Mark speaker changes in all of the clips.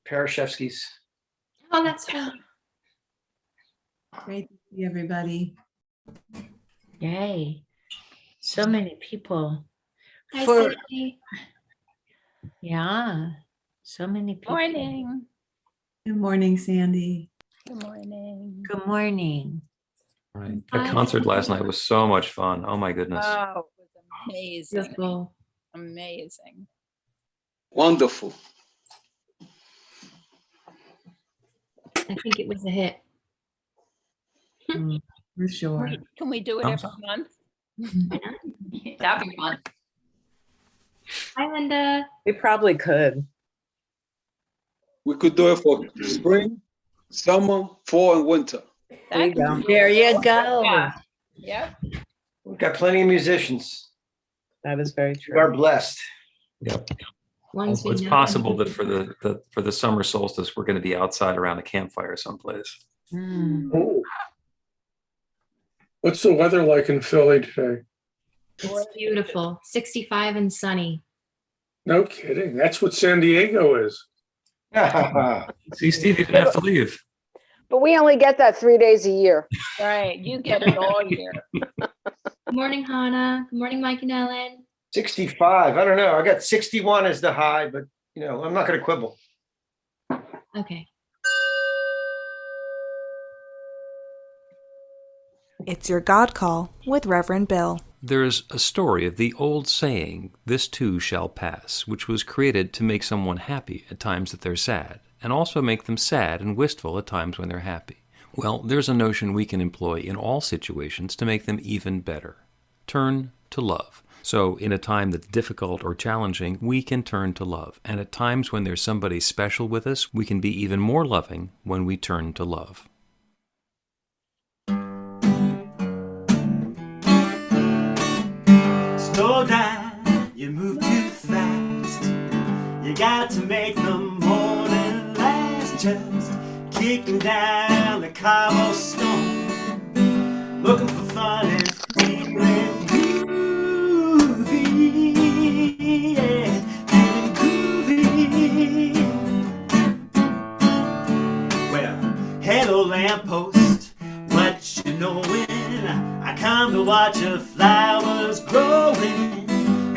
Speaker 1: Parashevsky's.
Speaker 2: Oh, that's fun.
Speaker 3: Great to see everybody.
Speaker 4: Yay. So many people.
Speaker 2: Hi,
Speaker 4: For-
Speaker 2: Sandy.
Speaker 4: Yeah. So many people.
Speaker 5: Morning.
Speaker 3: Good morning, Sandy.
Speaker 5: Good morning.
Speaker 4: Good morning.
Speaker 6: Right.
Speaker 2: Hi.
Speaker 6: That concert last night was so much fun. Oh my goodness.
Speaker 5: Oh, it was amazing.
Speaker 2: Beautiful.
Speaker 5: Amazing.
Speaker 7: Wonderful.
Speaker 2: I think it was a hit.
Speaker 3: For sure.
Speaker 5: Can we do it
Speaker 6: Thumbs
Speaker 5: every
Speaker 6: up.
Speaker 5: month?
Speaker 8: That'd be fun.
Speaker 2: Hi, Linda.
Speaker 9: We probably could.
Speaker 7: We could do it for spring, summer, fall, and winter.
Speaker 9: There you go.
Speaker 4: There you go.
Speaker 8: Yeah.
Speaker 5: Yep.
Speaker 1: We've got plenty of musicians.
Speaker 9: That is very
Speaker 1: We are
Speaker 9: true.
Speaker 1: blessed.
Speaker 6: Yep.
Speaker 2: Ones we
Speaker 6: It's
Speaker 2: know
Speaker 6: possible
Speaker 2: and-
Speaker 6: that for the summer solstice, we're going to be outside around a campfire someplace.
Speaker 4: Mm.
Speaker 10: Oh. What's the weather like in Philly today?
Speaker 2: It's beautiful. 65 and sunny.
Speaker 10: No kidding. That's what San Diego is.
Speaker 6: See, Steve, you didn't have to leave.
Speaker 11: But we only get that 3 days a year.
Speaker 5: Right. You get it all year.
Speaker 2: Good morning, Hannah. Good morning, Mike and Ellen.
Speaker 1: 65. I don't know. I got 61 as the high, but I'm not going to quibble.
Speaker 2: Okay.
Speaker 12: It's your God Call with Reverend Bill.
Speaker 6: There's a story of the old saying, "This too shall pass," which was created to make someone happy at times that they're sad, and also make them sad and wistful at times when they're happy. Well, there's a notion we can employ in all situations to make them even better. Turn to love. So in a time that's difficult or challenging, we can turn to love. And at times when there's somebody special with us, we can be even more loving when we turn to love.
Speaker 13: Slow down, you move too fast. You got to make the morning last. Just kicking down the cobblestone, looking for fun and feeling groovy, yeah, feeling groovy. Well, hello lamppost, what you knowin'? I come to watch your flowers growing.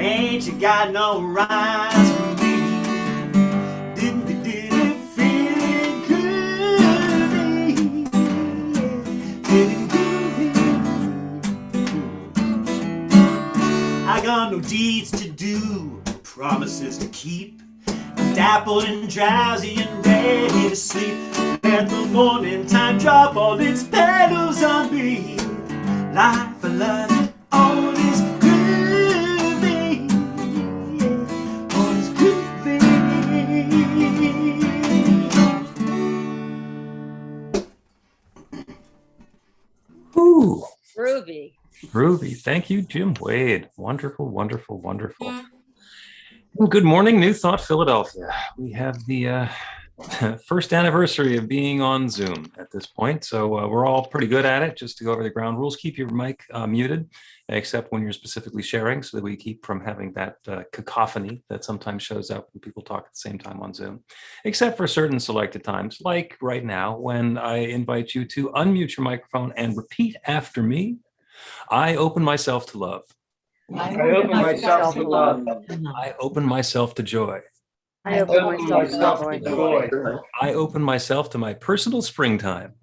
Speaker 13: Ain't you got no rhymes for me? Didn't feeling groovy, feeling groovy. I got no deeds to do, promises to keep. I'm dappled and drowsy and ready to sleep. Let the morning time drop all its petals on me. Life, I love it, all is groovy, yeah, all is groovy.
Speaker 6: Ooh,
Speaker 5: Groovy.
Speaker 6: groovy. Thank you, Jim Wade. Wonderful, wonderful, wonderful. Well, good morning, New Thought Philadelphia. We have the first anniversary of being on Zoom at this point, so we're all pretty good at it. Just to go over the ground rules, keep your mic muted, except when you're specifically sharing, so that we keep from having that cacophony that sometimes shows up when people talk at the same time on Zoom, except for certain selected times, like right now, when I invite you to unmute your microphone and repeat after me. I open myself to love.
Speaker 1: I open myself to love.
Speaker 6: I open myself to joy.
Speaker 11: I open myself to joy.
Speaker 6: I open myself to my personal springtime.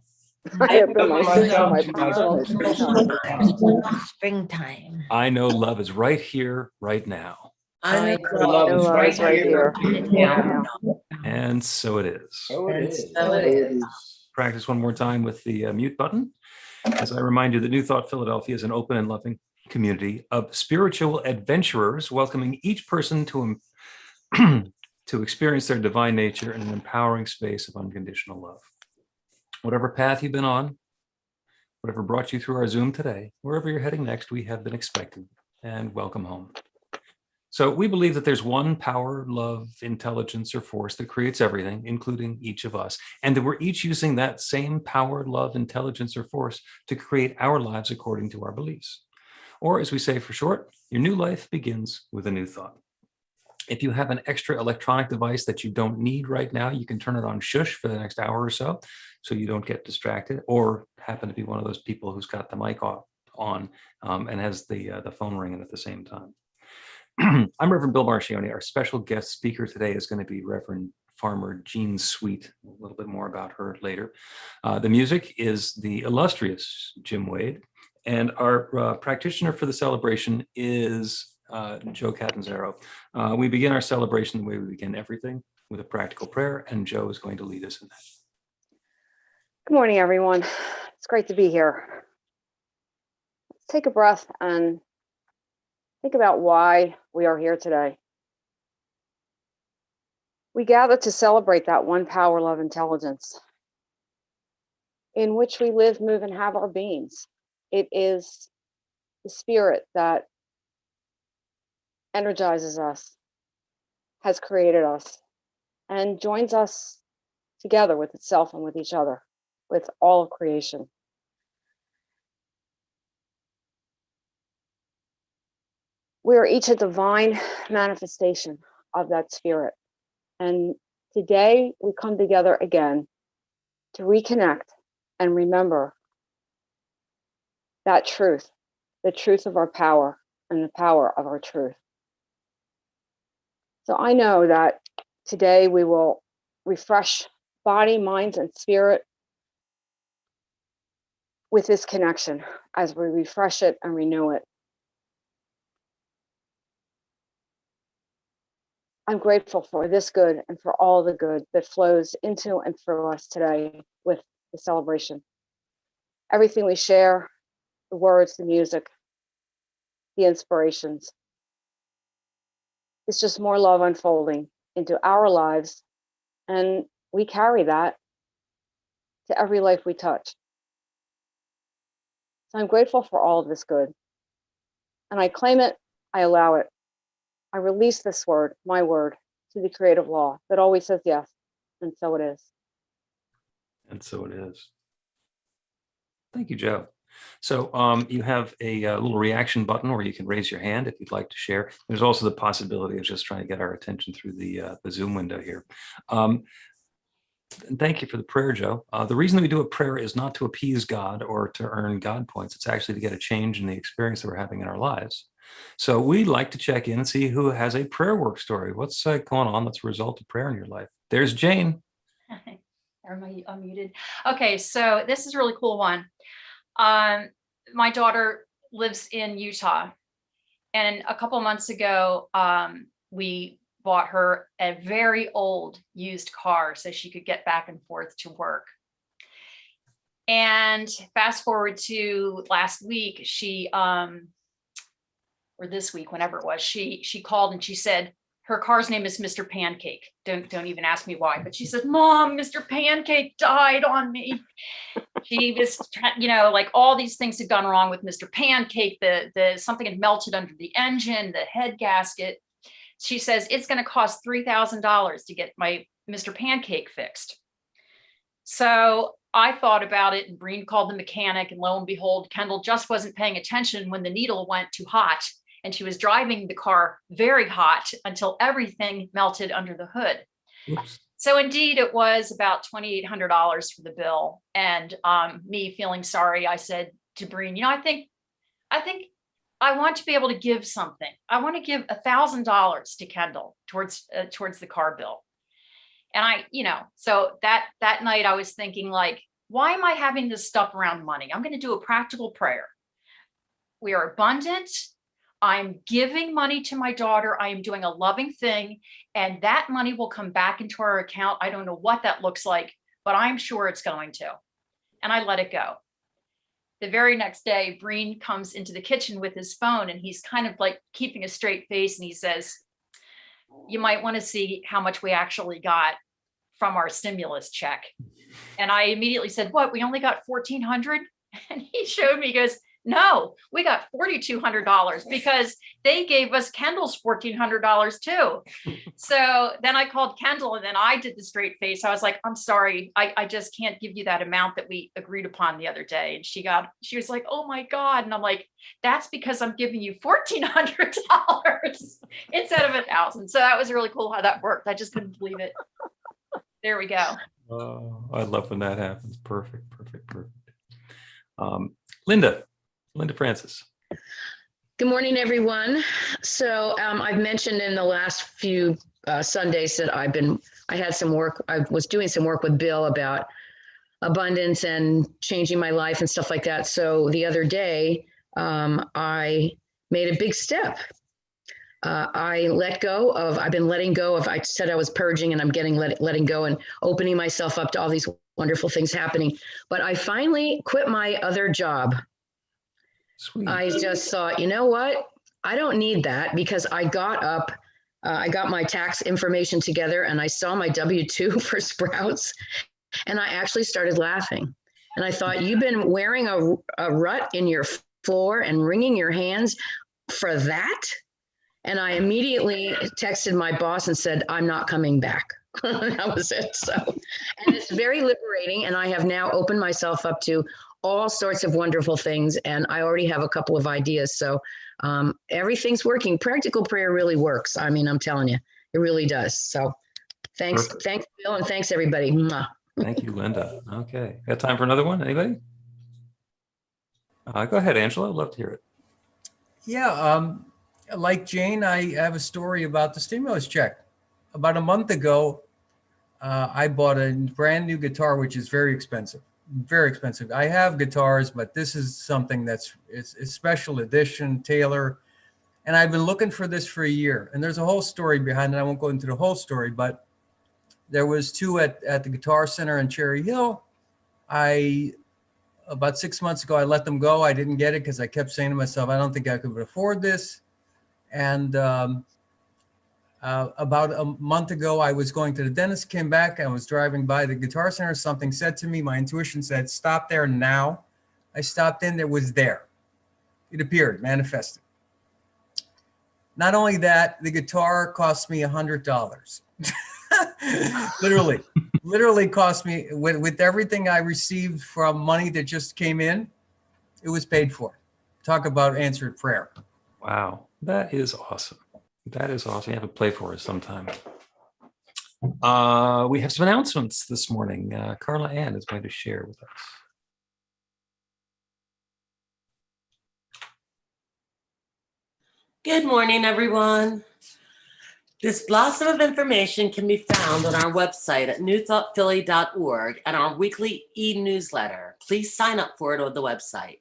Speaker 11: I open myself to my personal
Speaker 4: Springtime.
Speaker 6: I know love is right here, right now.
Speaker 4: I
Speaker 1: Love is right here.
Speaker 11: Yeah.
Speaker 6: And so it is.
Speaker 1: So it is.
Speaker 4: So it is.
Speaker 6: Practice one more time with the mute button. As I remind you that New Thought Philadelphia is an open and loving community of spiritual adventurers, welcoming each person to experience their divine nature in an empowering space of unconditional love. Whatever path you've been on, whatever brought you through our Zoom today, wherever you're heading next, we have been expected, and welcome home. So we believe that there's one power, love, intelligence, or force that creates everything, including each of us, and that we're each using that same power, love, intelligence, or force to create our lives according to our beliefs. Or as we say for short, your new life begins with a new thought. If you have an extra electronic device that you don't need right now, you can turn it on shush for the next hour or so you don't get distracted, or happen to be one of those people who's got the mic on and has the phone ringing at the same time. I'm Reverend Bill Marcioni. Our special guest speaker today is going to be Reverend Farmer Jean Sweet. A little bit more about her later. The music is the illustrious Jim Wade, and our practitioner for the celebration is Joe Catanzaro. We begin our celebration the way we begin everything, with a practical prayer, and Joe is going to lead us in that.
Speaker 11: Good morning, everyone. It's great to be here. Let's take a breath and think about why we are here today. We gather to celebrate that one power, love, intelligence in which we live, move, and have our beings. It is the spirit that energizes us, has created us, and joins us together with itself and with each other, with all of creation. We are each a divine manifestation of that spirit. And today we come together again to reconnect and remember that truth, the truth of our power and the power of our truth. So I know that today we will refresh body, minds, and spirit with this connection as we refresh it and renew it. I'm grateful for this good and for all the good that flows into and through us today with the celebration. Everything we share, the words, the music, the inspirations, it's just more love unfolding into our lives, and we carry that to every life we touch. So I'm grateful for all of this good, and I claim it, I allow it. I release this word, my word, to the creative law that always says yes, and so it is.
Speaker 6: And so it is. Thank you, Joe. So you have a little reaction button where you can raise your hand if you'd like to share. There's also the possibility of just trying to get our attention through the Zoom window here. And thank you for the prayer, Joe. The reason that we do a prayer is not to appease God or to earn God points. It's actually to get a change in the experience that we're having in our lives. So we'd like to check in and see who has a prayer work story. What's going on that's a result of prayer in your life? There's Jane.
Speaker 8: Am I unmuted? Okay, so this is a really cool one. My daughter lives in Utah, and a couple months ago, we bought her a very old used car so she could get back and forth to work. And fast forward to last week, or this week, whenever it was, she called and she said her car's name is Mr. Pancake. Don't even ask me why, but she said, "Mom, Mr. Pancake died on me." She was, like all these things had gone wrong with Mr. Pancake. The something had melted under the engine, the head gasket. She says it's going to cost $3,000 to get my Mr. Pancake fixed. So I thought about it, and Breen called the mechanic, and lo and behold, Kendall just wasn't paying attention when the needle went too hot, and she was driving the car very hot until everything melted under the hood.
Speaker 6: Oops.
Speaker 8: So indeed, it was about $2,800 for the bill. And me feeling sorry, I said to Breen, I think I want to be able to give something. I want to give $1,000 to Kendall towards the car bill. And so that night I was thinking, like, why am I having this stuff around money? I'm going to do a practical prayer. We are abundant. I'm giving money to my daughter. I am doing a loving thing, and that money will come back into our account. I don't know what that looks like, but I'm sure it's going to. And I let it go. The very next day, Breen comes into the kitchen with his phone, and he's kind of like keeping a straight face, and he says, "You might want to see how much we actually got from our stimulus check." And I immediately said, "What? We only got $1,400? And he showed me, he goes, No, we got $4,200 because they gave us Kendall's $1,400 too. So then I called Kendall and then I did the straight face. I was like, I'm sorry, I just can't give you that amount that we agreed upon the other day. And she was like, oh my God. And I'm like, that's because I'm giving you $1,400 instead of $1,000. So that was really cool how that worked. I just couldn't believe it. There we go.
Speaker 6: Oh, I love when that happens. Perfect. Linda Francis.
Speaker 14: Good morning, everyone. So I've mentioned in the last few Sundays that I had some work. I was doing some work with Bill about abundance and changing my life and stuff like that. So the other day, I made a big step. I've been letting go of, I said I was purging and I'm letting go and opening myself up to all these wonderful things happening. But I finally quit my other job.
Speaker 6: Sweet.
Speaker 14: I just thought, you know what? I don't need that because I got up, I got my tax information together and I saw my W-2 for Sprouts and I actually started laughing. And I thought, you've been wearing a rut in your floor and wringing your hands for that? And I immediately texted my boss and said, I'm not coming back. That was it. So, and it's very liberating. And I have now opened myself up to all sorts of wonderful things. And I already have a couple of ideas. So everything's working. Practical prayer really works. I mean, I'm telling you, it really does. So thanks, Bill, and thanks everybody. Mwah.
Speaker 6: Thank you, Linda. Okay. Got time for another one? Anybody? Go ahead, Angela. I'd love to hear it.
Speaker 15: Yeah. Like Jane, I have a story about the stimulus check. About a month ago, I bought a brand new guitar, which is very expensive. Very expensive. I have guitars, but this is something it's special edition, Taylor. And I've been looking for this for a year. And there's a whole story behind it. I won't go into the whole story, but there was two at the Guitar Center in Cherry Hill. About 6 months ago, I let them go. I didn't get it because I kept saying to myself, I don't think I could afford this. And about a month ago, I was going to the dentist, came back, I was driving by the Guitar Center. Something said to me, my intuition said, stop there now. I stopped in, it was there. It appeared, manifested. Not only that, the guitar cost me $100. literally cost me, with everything I received from money that just came in, it was paid for. Talk about answered prayer.
Speaker 6: Wow, that is awesome. That is awesome. You have to play for us sometime. We have some announcements this morning. Carla Ann is going to share with us.
Speaker 16: Good morning, everyone. This blossom of information can be found on our website at newthoughtphilly.org and our weekly e-newsletter. Please sign up for it on the website.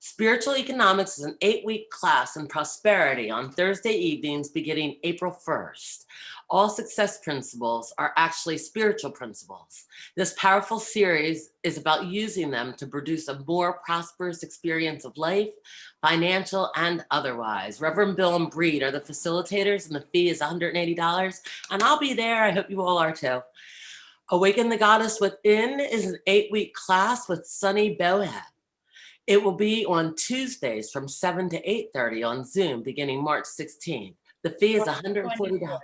Speaker 16: Spiritual Economics is an 8-week class in prosperity on Thursday evenings beginning April 1st. All success principles are actually spiritual principles. This powerful series is about using them to produce a more prosperous experience of life, financial and otherwise. Reverend Bill and Breed are the facilitators and the fee is $180. And I'll be there. I hope you all are too. Awaken the Goddess Within is an 8-week class with Sunny Bohead. It will be on Tuesdays from 7 to 8:30 on Zoom beginning March 16th. The fee is $140.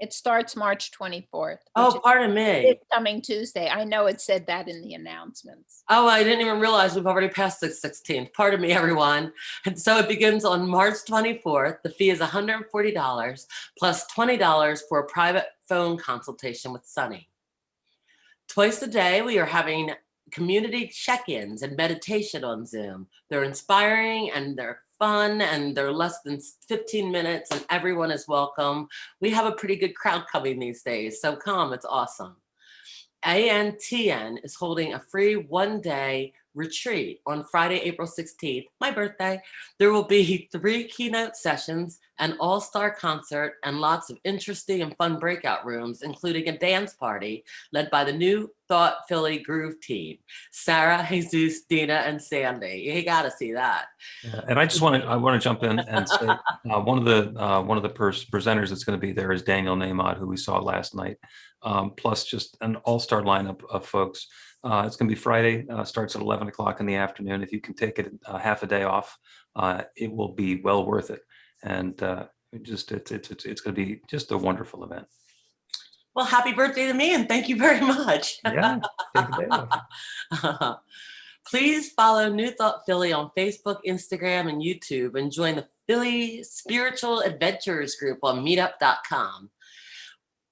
Speaker 5: It starts March 24th.
Speaker 16: Oh, pardon me.
Speaker 5: This coming Tuesday. I know it said that in the announcements.
Speaker 16: Oh, I didn't even realize we've already passed the 16th. Pardon me, everyone. And so it begins on March 24th. The fee is $140 plus $20 for a private phone consultation with Sunny. Twice a day, we are having community check-ins and meditation on Zoom. They're inspiring and they're fun and they're less than 15 minutes and everyone is welcome. We have a pretty good crowd coming these days, so come, it's awesome. ANTN is holding a free one-day retreat on Friday, April 16th, my birthday. There will be 3 keynote sessions, an all-star concert, and lots of interesting and fun breakout rooms, including a dance party led by the New Thought Philly Groove team, Sarah, Jesus, Dina, and Sandy. You got to see that.
Speaker 6: Yeah, and I want to jump in and say one of the presenters that's going to be there is Daniel Nahmod, who we saw last night. plus just an all-star lineup of folks. It's going to be Friday, starts at 11 o'clock in the afternoon. If you can take it half a day off, it will be well worth it. And it's going to be just a wonderful event.
Speaker 16: Well, happy birthday to me, and thank you very much.
Speaker 6: Yeah, take a day off.
Speaker 16: Please follow New Thought Philly on Facebook, Instagram, and YouTube, and join the Philly Spiritual Adventures group on meetup.com.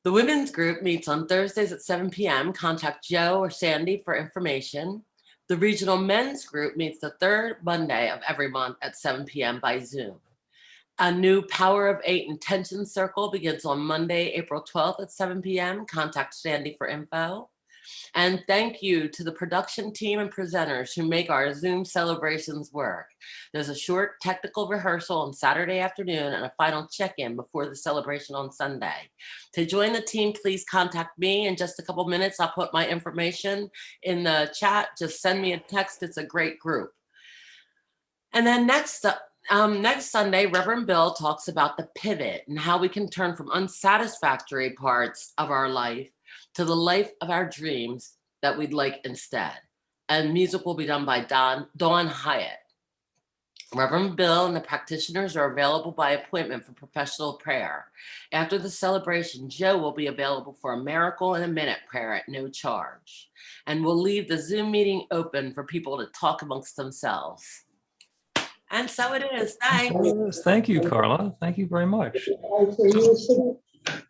Speaker 16: The women's group meets on Thursdays at 7 p.m. Contact Joe or Sandy for information. The regional men's group meets the third Monday of every month at 7 p.m. by Zoom. A new Power of 8 Intention Circle begins on Monday, April 12th at 7 p.m. Contact Sandy for info. And thank you to the production team and presenters who make our Zoom celebrations work. There's a short technical rehearsal on Saturday afternoon and a final check-in before the celebration on Sunday. To join the team, please contact me in just a couple minutes. I'll put my information in the chat. Just send me a text. It's a great group. And then next Sunday, Reverend Bill talks about the pivot and how we can turn from unsatisfactory parts of our life to the life of our dreams that we'd like instead. And music will be done by Dawn Hyatt. Reverend Bill and the practitioners are available by appointment for professional prayer. After the celebration, Joe will be available for a miracle in a minute prayer at no charge. And we'll leave the Zoom meeting open for people to talk amongst themselves. And so it is. Thanks.
Speaker 6: Thank you, Carla. Thank you very much.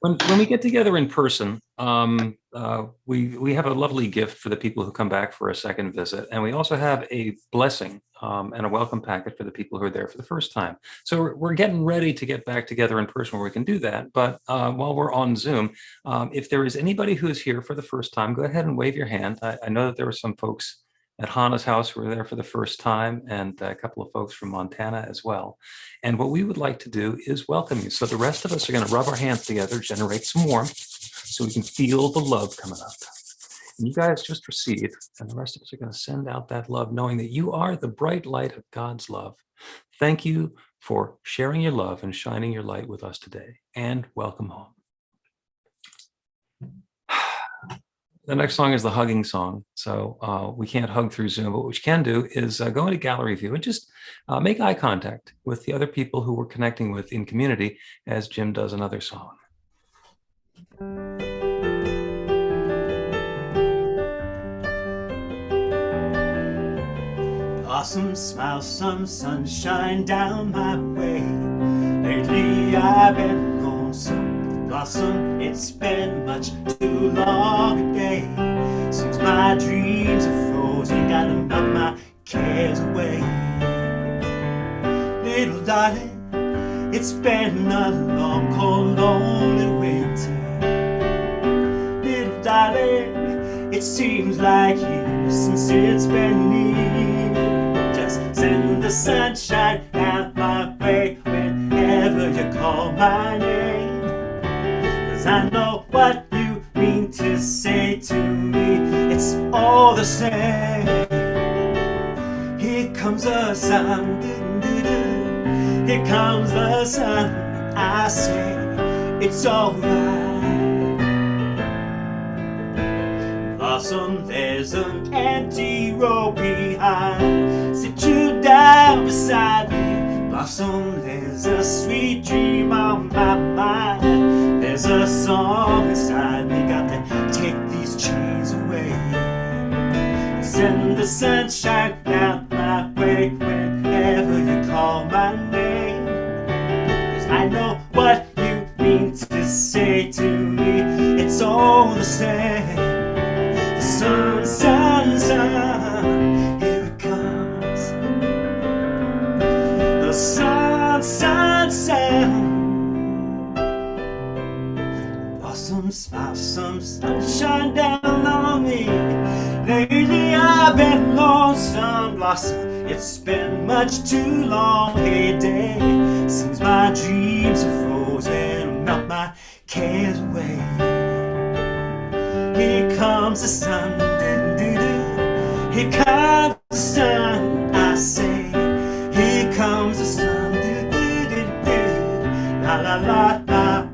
Speaker 6: When we get together in person, we have a lovely gift for the people who come back for a second visit, and we also have a blessing and a welcome packet for the people who are there for the first time. So we're getting ready to get back together in person where we can do that. But while we're on Zoom, if there is anybody who is here for the first time, go ahead and wave your hand. I know that there were some folks at Hannah's house who were there for the first time, and a couple of folks from Montana as well. And what we would like to do is welcome you. So the rest of us are going to rub our hands together, generate some warmth, so we can feel the love coming up. And you guys just receive, and the rest of us are going to send out that love, knowing that you are the bright light of God's love. Thank you for sharing your love and shining your light with us today, and welcome home. The next song is the hugging song. So we can't hug through Zoom, but what you can do is go into gallery view and just make eye contact with the other people who we're connecting with in community as Jim does another song.
Speaker 13: Blossom, smile, some sunshine down my way. Lately I've been lonesome. Blossom, it's been much too long a day. Seems my dreams are frozen, gotta melt my cares away. Little darling, it's been a long, cold, lonely winter. Little darling, it seems like years since it's been near. Just send the sunshine down my way whenever you call my name. I know what you mean to say to me, it's all the same. Here comes the sun, here comes the sun, I say it's alright. Blossom, there's an empty road behind, sit you down beside me. Blossom, there's a sweet dream on my mind. There's a song inside me, got to take these chains away. Send the sunshine down my way whenever you call my name. 'Cause I know what you mean to say to me, it's all the same. The sun, sun, sun, here it comes. The sun, sun, sun. Smile, some sunshine down on me. Lately I've been lonesome. Blossom, it's been much too long a day. Seems my dreams are frozen, melt my cares away. Here comes the sun, doo-doo-doo. Here comes the sun, I say. Here comes the sun, doo-doo-doo-doo. La la la la.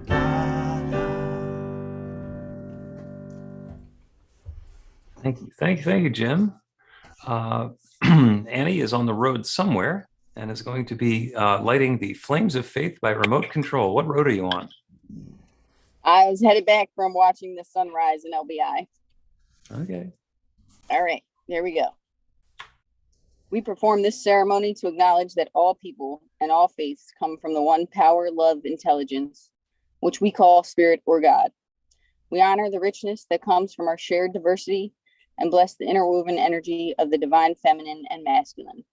Speaker 6: Thank you, Jim. Annie is on the road somewhere and is going to be lighting the Flames of Faith by remote control. What road are you on?
Speaker 17: I was headed back from watching the sunrise in LBI.
Speaker 6: Okay.
Speaker 17: All right, there we go. We perform this ceremony to acknowledge that all people and all faiths come from the one power, love, intelligence, which we call spirit or God. We honor the richness that comes from our shared diversity and bless the interwoven energy of the divine feminine and masculine.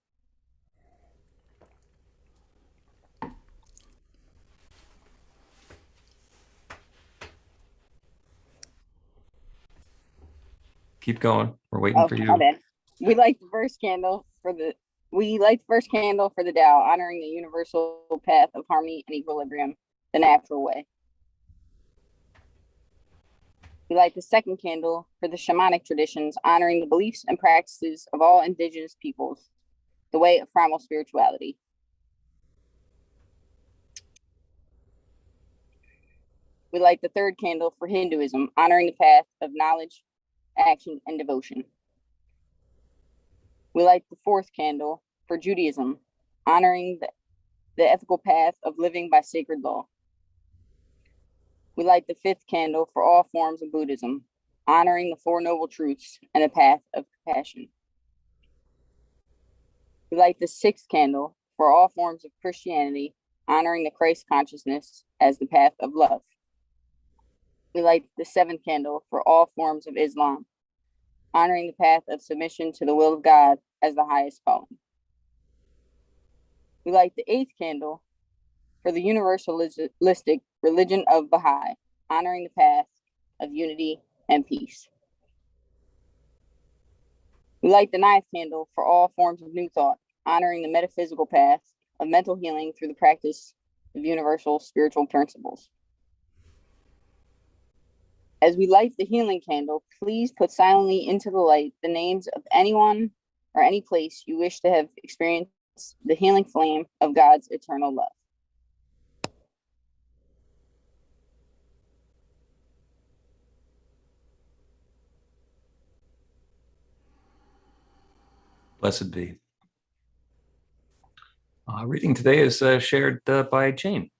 Speaker 6: Keep going. We're waiting for you.
Speaker 17: My bad. We light the first candle for the Tao, honoring the universal path of harmony and equilibrium, the natural way. We light the second candle for the shamanic traditions, honoring the beliefs and practices of all indigenous peoples, the way of primal spirituality. We light the third candle for Hinduism, honoring the path of knowledge, action, and devotion. We light the fourth candle for Judaism, honoring the ethical path of living by sacred law. We light the fifth candle for all forms of Buddhism, honoring the Four Noble Truths and the path of compassion. We light the sixth candle for all forms of Christianity, honoring the Christ consciousness as the path of love. We light the seventh candle for all forms of Islam, honoring the path of submission to the will of God as the highest calling. We light the eighth candle for the universalistic religion of Baha'i, honoring the path of unity and peace. We light the ninth candle for all forms of New Thought, honoring the metaphysical path of mental healing through the practice of universal spiritual principles. As we light the healing candle, please put silently into the light the names of anyone or any place you wish to have experienced the healing flame of God's eternal love.
Speaker 6: Blessed be. Reading today is shared by Jane.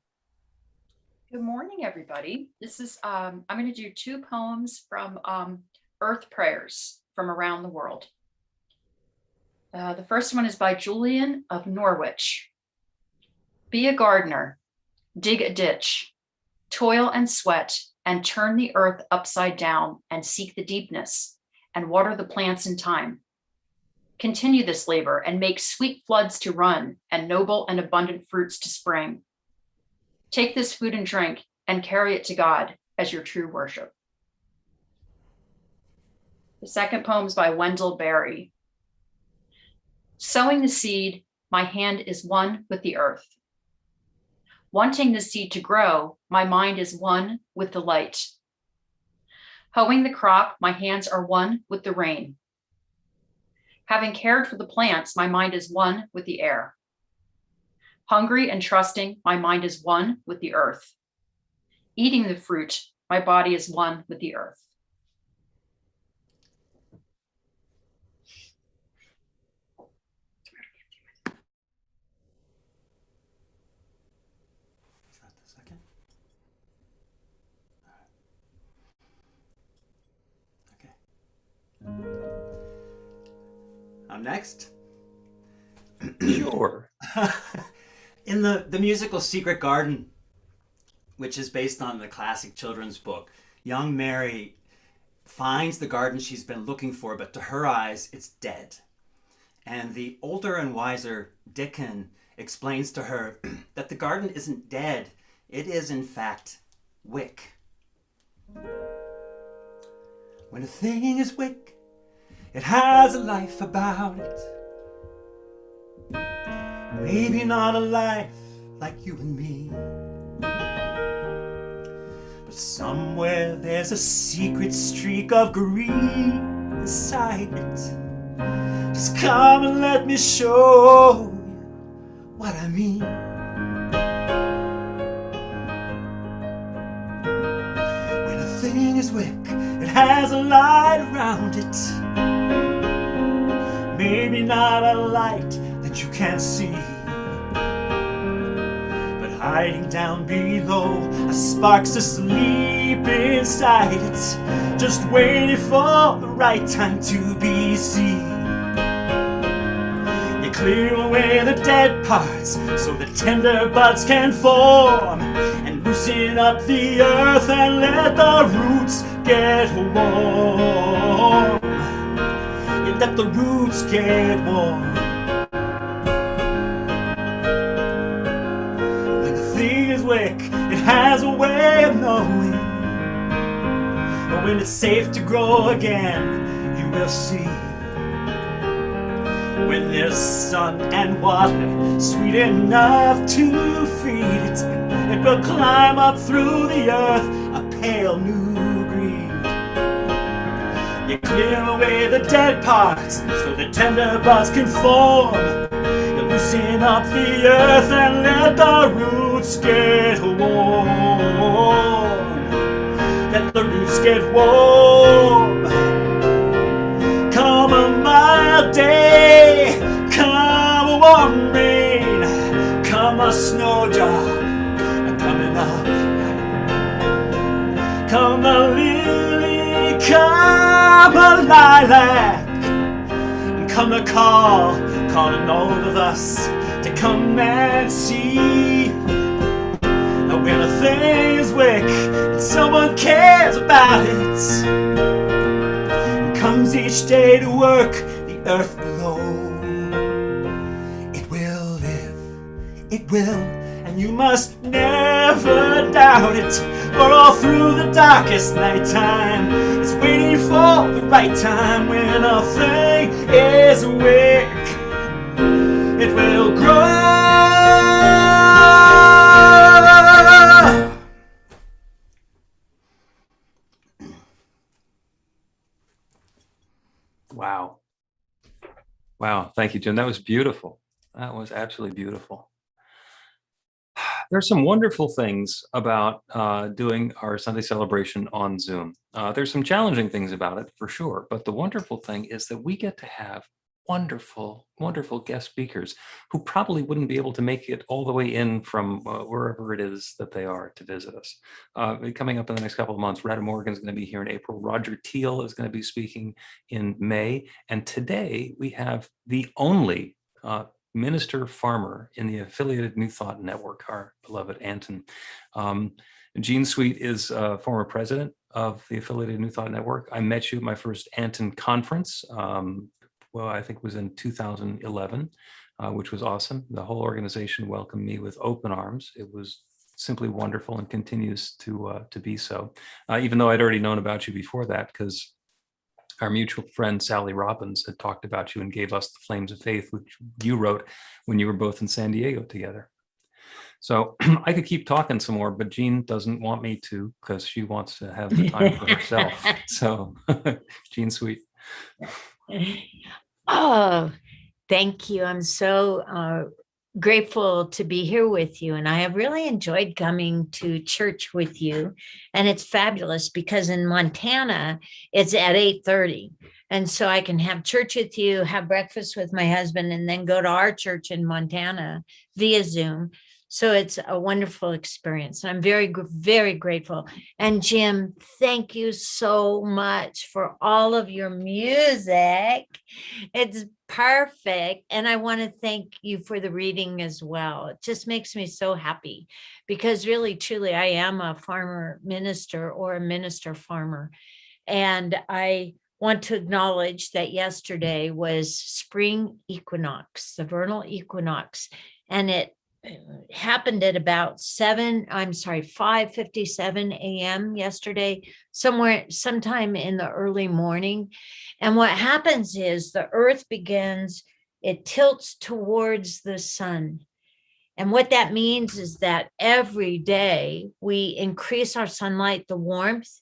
Speaker 8: Good morning, everybody. This is, I'm going to do two poems from Earth Prayers from around the world. The first one is by Julian of Norwich. Be a gardener, dig a ditch, toil and sweat, and turn the earth upside down and seek the deepness and water the plants in time. Continue this labor and make sweet floods to run and noble and abundant fruits to spring. Take this food and drink and carry it to God as your true worship. The second poem is by Wendell Berry. Sowing the seed, my hand is one with the earth. Wanting the seed to grow, my mind is one with the light. Hoeing the crop, my hands are one with the rain. Having cared for the plants, my mind is one with the air. Hungry and trusting, my mind is one with the earth. Eating the fruit, my body is one with the earth.
Speaker 13: I'm next.
Speaker 6: Sure.
Speaker 13: In the musical Secret Garden, which is based on the classic children's book, young Mary finds the garden she's been looking for, but to her eyes, it's dead. And the older and wiser Dickon explains to her that the garden isn't dead. It is, in fact, wick. When a thing is wick, it has a life about it. Maybe not a life like you and me, but somewhere there's a secret streak of green inside it. Just come and let me show you what I mean. When a thing is wick, it has a light around it. Maybe not a light that you can't see, but hiding down below, a spark's asleep inside it, just waiting for the right time to be seen. You clear away the dead parts so the tender buds can form, and loosen up the earth and let the roots get warm. You let the roots get warm. When the thing is wick, it has a way of knowing. But when it's safe to grow again, you will see. When there's sun and water sweet enough to feed it, it will climb up through the earth a pale new green. You clear away the dead parts so the tender buds can form. You loosen up the earth and let the roots get warm. Let the roots get warm. Come a mild day, come a warm rain, come a snowdrop coming up, come a lily, come a lilac, and come a call, calling all of us to come and see. When a thing is wick and someone cares about it, comes each day to work the earth below, it will live, it will, and you must never doubt it. For all through the darkest nighttime, it's waiting for the right time. When a thing is awake, it will grow.
Speaker 6: Wow. Wow. Thank you, Jim. That was beautiful. That was absolutely beautiful. There's some wonderful things about doing our Sunday celebration on Zoom. There's some challenging things about it for sure, but the wonderful thing is that we get to have wonderful, wonderful guest speakers who probably wouldn't be able to make it all the way in from wherever it is that they are to visit us. Coming up in the next couple of months, Rada Morgan is going to be here in April. Roger Teal is going to be speaking in May. And today we have the only minister farmer in the affiliated New Thought Network, our beloved Anton. Gene Sweet is former president of the affiliated New Thought Network. I met you at my first Anton conference. Well, I think it was in 2011, which was awesome. The whole organization welcomed me with open arms. It was simply wonderful and continues to be so. Even though I'd already known about you before that, because our mutual friend Sally Robbins had talked about you and gave us the Flames of Faith, which you wrote when you were both in San Diego together. So I could keep talking some more, but Jean doesn't want me to because she wants to have the time for herself. So Jean Sweet.
Speaker 4: Oh, thank you. I'm so grateful to be here with you. And I have really enjoyed coming to church with you. And it's fabulous because in Montana, it's at 8:30. And so I can have church with you, have breakfast with my husband, and then go to our church in Montana via Zoom. So it's a wonderful experience. I'm very, very grateful. And Jim, thank you so much for all of your music. It's perfect. And I want to thank you for the reading as well. It just makes me so happy because really, truly, I am a farmer minister or a minister farmer. And I want to acknowledge that yesterday was spring equinox, the vernal equinox, and it happened at about 5:57 a.m. yesterday, sometime in the early morning. And what happens is the earth it tilts towards the sun. And what that means is that every day we increase our sunlight, the warmth,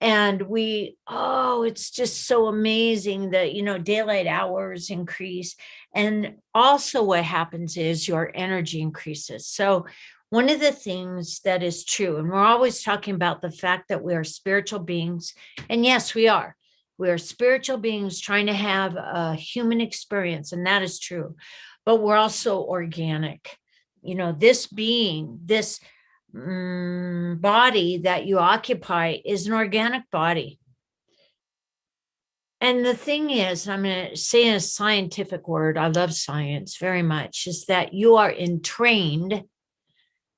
Speaker 4: and it's just so amazing that, daylight hours increase. And also what happens is your energy increases. So one of the things that is true, and we're always talking about the fact that we are spiritual beings, and yes, we are. We are spiritual beings trying to have a human experience, and that is true. But we're also organic. You know, this being, this body that you occupy is an organic body. And the thing is, I'm going to say a scientific word, I love science very much, is that you are entrained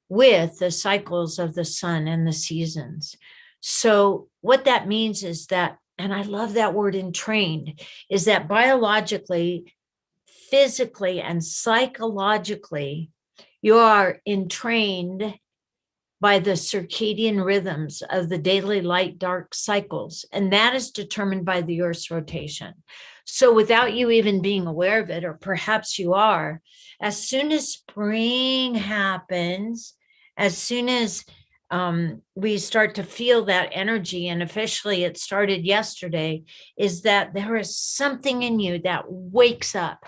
Speaker 4: with the cycles of the sun and the seasons. So what that means is that, and I love that word entrained, is that biologically, physically, and psychologically, you are entrained by the circadian rhythms of the daily light dark cycles. And that is determined by the Earth's rotation. So without you even being aware of it, or perhaps you are, as soon as spring happens, as soon as we start to feel that energy, and officially it started yesterday, is that there is something in you that wakes up.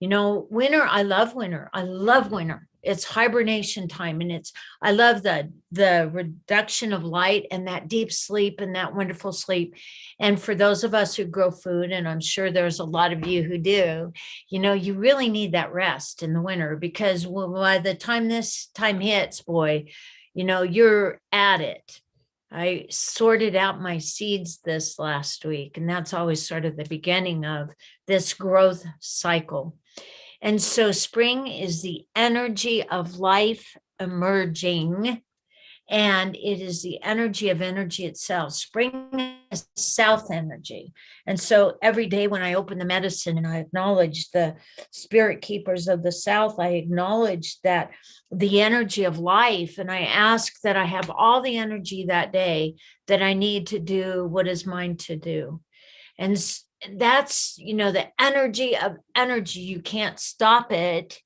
Speaker 4: You know, winter, I love winter. I love winter. It's hibernation time, and I love the reduction of light and that deep sleep and that wonderful sleep. And for those of us who grow food, and I'm sure there's a lot of you who do, you know, you really need that rest in the winter, because by the time this time hits, boy, you know, you're at it. I sorted out my seeds this last week, and that's always sort of the beginning of this growth cycle. And so spring is the energy of life emerging, and it is the energy of energy itself. Spring is south energy. And so every day when I open the medicine and I acknowledge the spirit keepers of the south, I acknowledge that the energy of life, and I ask that I have all the energy that day that I need to do what is mine to do. And that's, you know, the energy of energy. You can't stop it,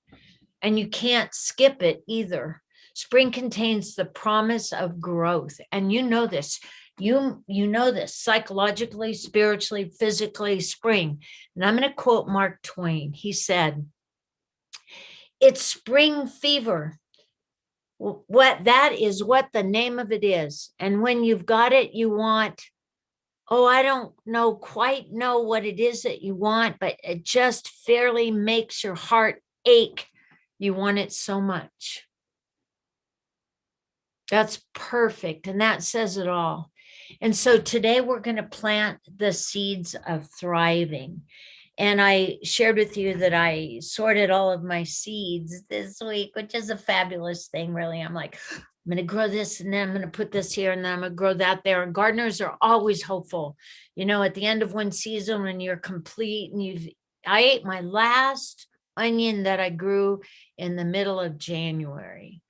Speaker 4: and you can't skip it either. Spring contains the promise of growth. And you know this. You know this psychologically, spiritually, physically, spring. And I'm going to quote Mark Twain. He said, "It's spring fever. What that is what the name of it is. And when you've got it, you want, oh, I don't quite know what it is that you want, but it just fairly makes your heart ache. You want it so much." That's perfect. And that says it all. And so today we're going to plant the seeds of thriving. And I shared with you that I sorted all of my seeds this week, which is a fabulous thing, really. I'm like, I'm going to grow this, and then I'm going to put this here, and then I'm going to grow that there. And gardeners are always hopeful. You know, at the end of one season, when you're complete, and I ate my last onion that I grew in the middle of January.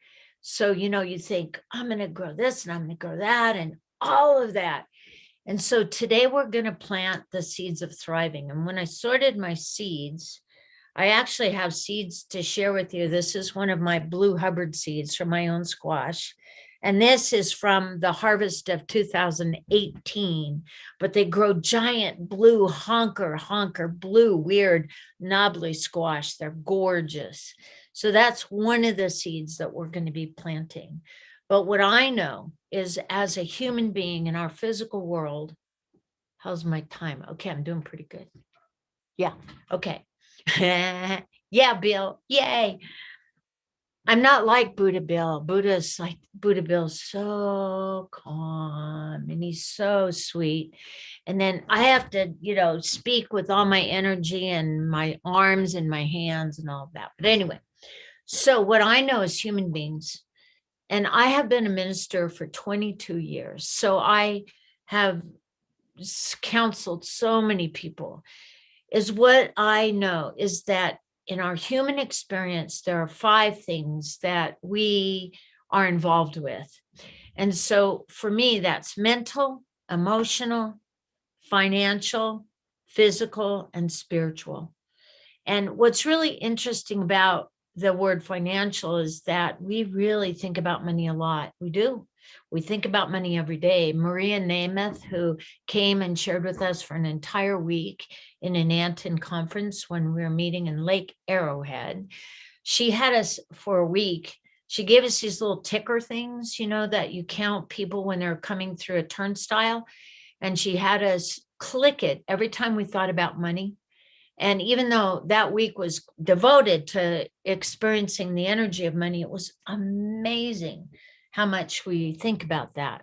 Speaker 4: So, you know, you think, I'm going to grow this, and I'm going to grow that, and all of that. And so today we're going to plant the seeds of thriving. And when I sorted my seeds, I actually have seeds to share with you. This is one of my blue Hubbard seeds from my own squash. And this is from the harvest of 2018, but they grow giant blue honker, blue, weird, knobbly squash. They're gorgeous. So that's one of the seeds that we're going to be planting. But what I know is, as a human being in our physical world, how's my time? Okay, I'm doing pretty good. Yeah, okay. Yeah, Bill, yay. I'm not like Buddha Bill. Buddha Bill's so calm, and he's so sweet. And then I have to, you know, speak with all my energy and my arms and my hands and all of that. But anyway, so what I know as human beings, and I have been a minister for 22 years. So I have counseled so many people, is what I know is that in our human experience, there are 5 things that we are involved with. And so for me, that's mental, emotional, financial, physical, and spiritual. And what's really interesting about the word financial is that we really think about money a lot. We do. We think about money every day. Maria Namath, who came and shared with us for an entire week in an Anton conference when we were meeting in Lake Arrowhead, she had us for a week She gave us these little ticker things, that you count people when they're coming through a turnstile. And she had us click it every time we thought about money. And even though that week was devoted to experiencing the energy of money, it was amazing how much we think about that.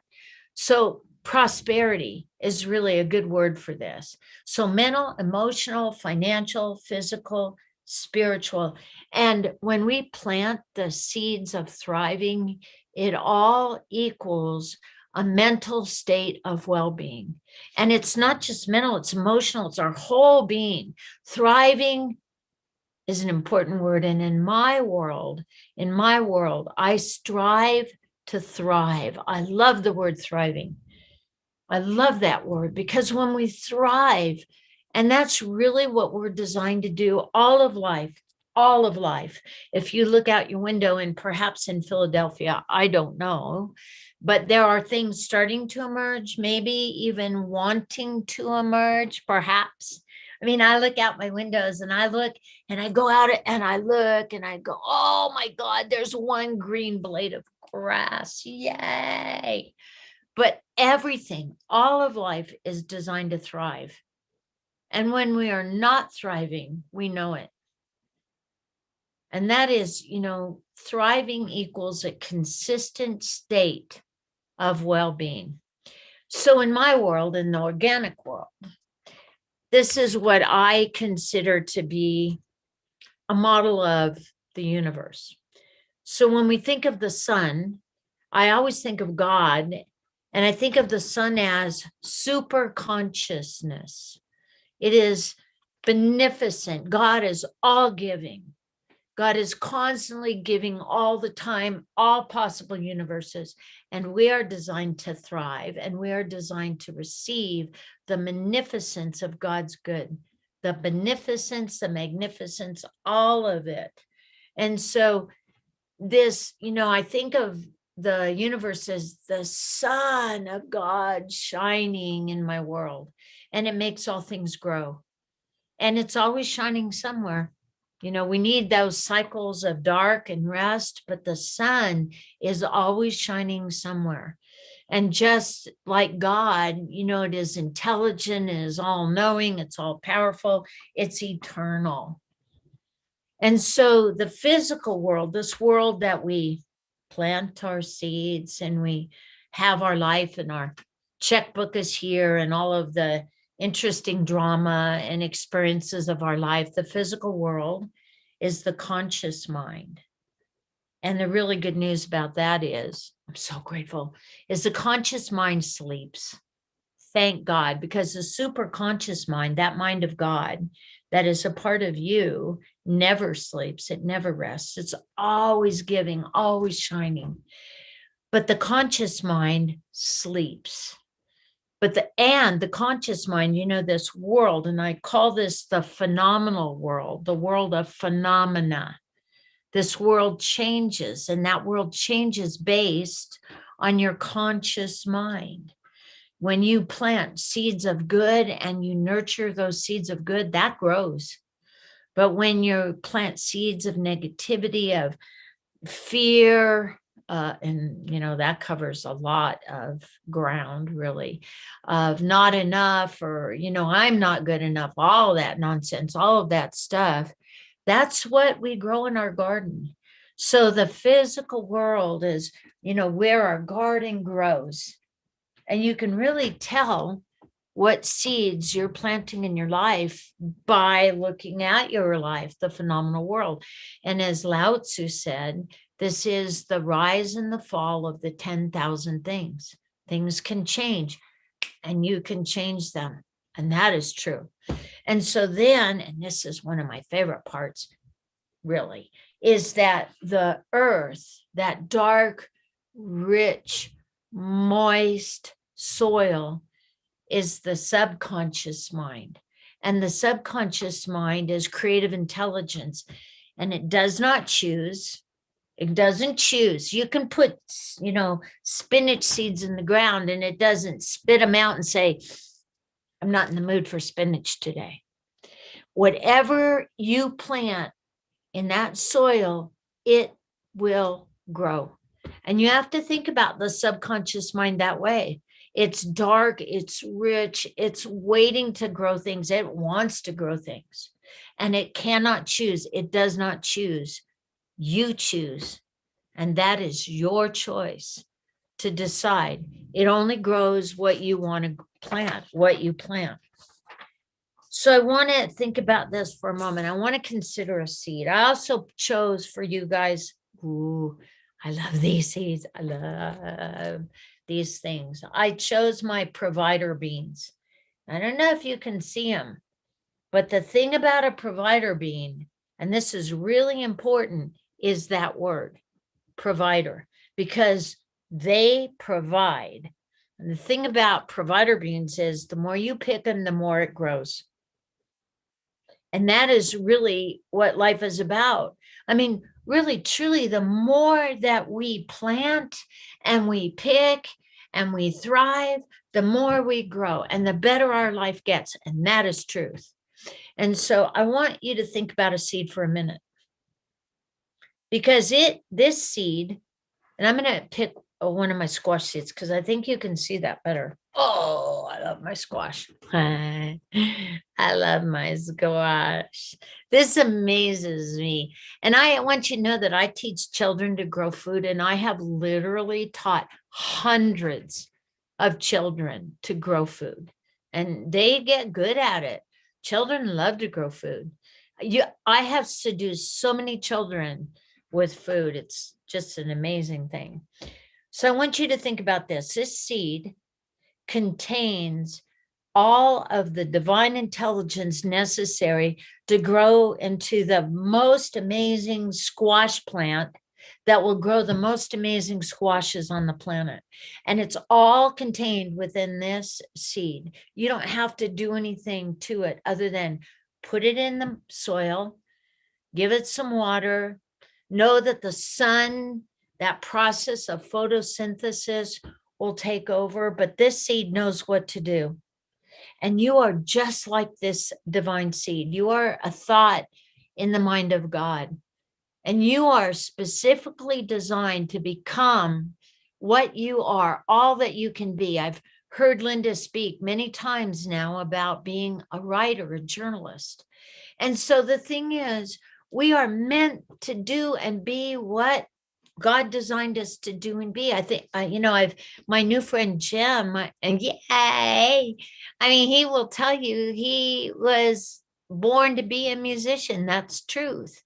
Speaker 4: So prosperity is really a good word for this. So mental, emotional, financial, physical, spiritual. And when we plant the seeds of thriving, it all equals a mental state of well-being. And it's not just mental, it's emotional, it's our whole being. Thriving is an important word. And in my world, I strive to thrive. I love the word thriving. I love that word because when we thrive, and that's really what we're designed to do all of life. If you look out your window and perhaps in Philadelphia, I don't know, but there are things starting to emerge, maybe even wanting to emerge, perhaps. I mean, I look out my windows and I look and I go out and I look and I go, oh my God, there's one green blade of grass. Yay. But everything, all of life is designed to thrive. And when we are not thriving, we know it. And that is, thriving equals a consistent state of well-being. So in my world, in the organic world, this is what I consider to be a model of the universe. So when we think of the sun, I always think of God, and I think of the sun as super consciousness. It is beneficent. God is all giving. God is constantly giving all the time, all possible universes. And we are designed to thrive, and we are designed to receive the magnificence of God's good, the beneficence, the magnificence, all of it. And so this, I think of the universe as the sun of God shining in my world, and it makes all things grow. And it's always shining somewhere. We need those cycles of dark and rest, but the sun is always shining somewhere. And just like God, it is intelligent, it is all knowing, it's all powerful, it's eternal. And so the physical world, this world that we plant our seeds and we have our life and our checkbook is here and all of the interesting drama and experiences of our life, the physical world is the conscious mind. And the really good news about that is, I'm so grateful, is the conscious mind sleeps. Thank God, because the super conscious mind, that mind of God, that is a part of you, never sleeps. It never rests. It's always giving, always shining. But the conscious mind sleeps. But the conscious mind, this world, and I call this the phenomenal world, the world of phenomena. This world changes, and that world changes based on your conscious mind. When you plant seeds of good and you nurture those seeds of good, that grows. But when you plant seeds of negativity, of fear, and that covers a lot of ground, really, of not enough, or I'm not good enough, all that nonsense, all of that stuff, that's what we grow in our garden. So the physical world is where our garden grows, and you can really tell what seeds you're planting in your life by looking at your life, the phenomenal world. And as Lao Tzu said, this is the rise and the fall of the 10,000 things. Things can change and you can change them. And that is true. And so then, and this is one of my favorite parts, really, is that the earth, that dark, rich, moist soil, is the subconscious mind. And the subconscious mind is creative intelligence, and it does not choose. It doesn't choose. You can put, spinach seeds in the ground and it doesn't spit them out and say, I'm not in the mood for spinach today. Whatever you plant in that soil, it will grow. And you have to think about the subconscious mind that way. It's dark, it's rich, it's waiting to grow things. It wants to grow things. And it cannot choose. It does not choose. You choose. And that is your choice to decide. It only grows what you want to plant, what you plant. So I want to think about this for a moment. I want to consider a seed. I also chose for you guys, ooh, I love these seeds. I love these things. I chose my provider beans. I don't know if you can see them, but the thing about a provider bean, and this is really important, is that word, provider, because they provide. And the thing about provider beans is the more you pick them, the more it grows. And that is really what life is about. I mean, really, truly, the more that we plant and we pick and we thrive, the more we grow and the better our life gets. And that is truth. And so I want you to think about a seed for a minute. Because this seed, and I'm going to pick one of my squash seeds because I think you can see that better. Oh, I love my squash. I love my squash. This amazes me. And I want you to know that I teach children to grow food, and I have literally taught hundreds of children to grow food, and they get good at it. Children love to grow food. I have seduced so many children with food. It's just an amazing thing. So I want you to think about this. This seed contains all of the divine intelligence necessary to grow into the most amazing squash plant that will grow the most amazing squashes on the planet. And it's all contained within this seed. You don't have to do anything to it other than put it in the soil, give it some water, know that the sun, that process of photosynthesis will take over, but this seed knows what to do. And you are just like this divine seed. You are a thought in the mind of God. And you are specifically designed to become what you are, all that you can be. I've heard Linda speak many times now about being a writer, a journalist. And so the thing is, we are meant to do and be what God designed us to do and be. I think, I've my new friend Jim, and yay, I mean, he will tell you he was born to be a musician. That's truth.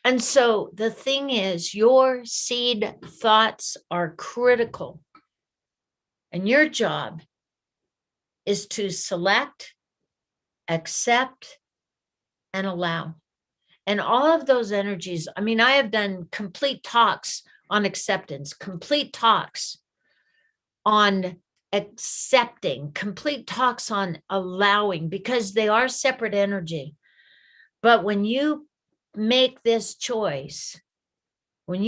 Speaker 4: And so the thing is, your seed thoughts are critical. And your job is to select, accept, and allow. And all of those energies, I mean, I have done complete talks on acceptance, complete talks on accepting, complete talks on allowing, because they are separate energy. But when you make this choice, and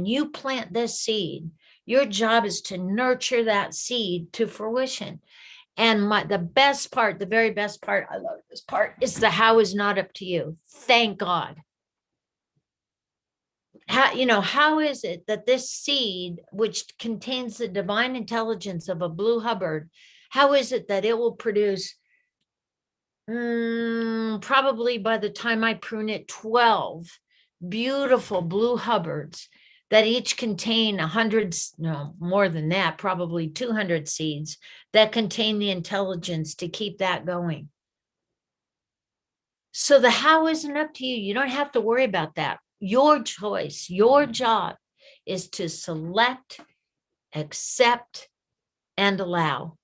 Speaker 4: you plant this seed, your job is to nurture that seed to fruition. And the best part, the very best part, I love this part, is the how is not up to you. Thank God. How is it that this seed, which contains the divine intelligence of a blue Hubbard, how is it that it will produce probably by the time I prune it, 12 beautiful blue Hubbards that each contain 100, no, more than that, probably 200 seeds that contain the intelligence to keep that going. So the how isn't up to you. You don't have to worry about that. Your choice, your job is to select, accept, and allow.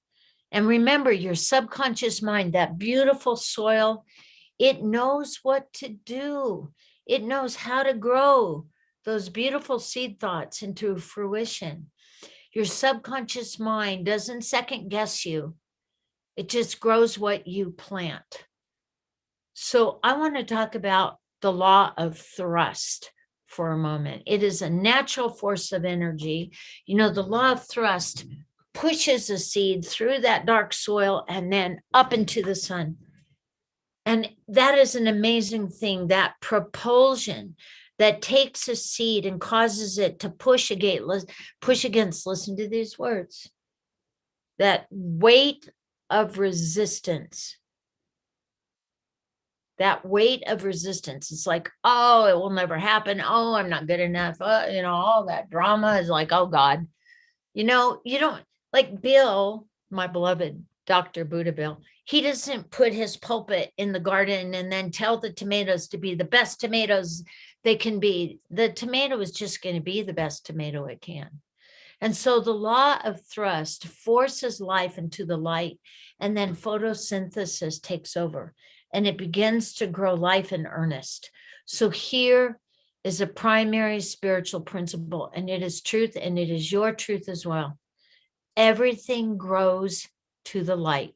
Speaker 4: And remember, your subconscious mind, that beautiful soil, it knows what to do. It knows how to grow those beautiful seed thoughts into fruition. Your subconscious mind doesn't second guess you. It just grows what you plant. So I want to talk about the law of thrust for a moment. It is a natural force of energy. The law of thrust pushes a seed through that dark soil and then up into the sun. And that is an amazing thing, that propulsion, that takes a seed and causes it to push against, listen to these words, that weight of resistance. That weight of resistance. It's like, oh, it will never happen. Oh, I'm not good enough. All that drama is like, oh God, you don't, like Bill, my beloved Dr. Buddha Bill, he doesn't put his pulpit in the garden and then tell the tomatoes to be the best tomatoes they can be. The tomato is just going to be the best tomato it can. And so the law of thrust forces life into the light, and then photosynthesis takes over and it begins to grow life in earnest. So here is a primary spiritual principle, and it is truth, and it is your truth as well. Everything grows to the light.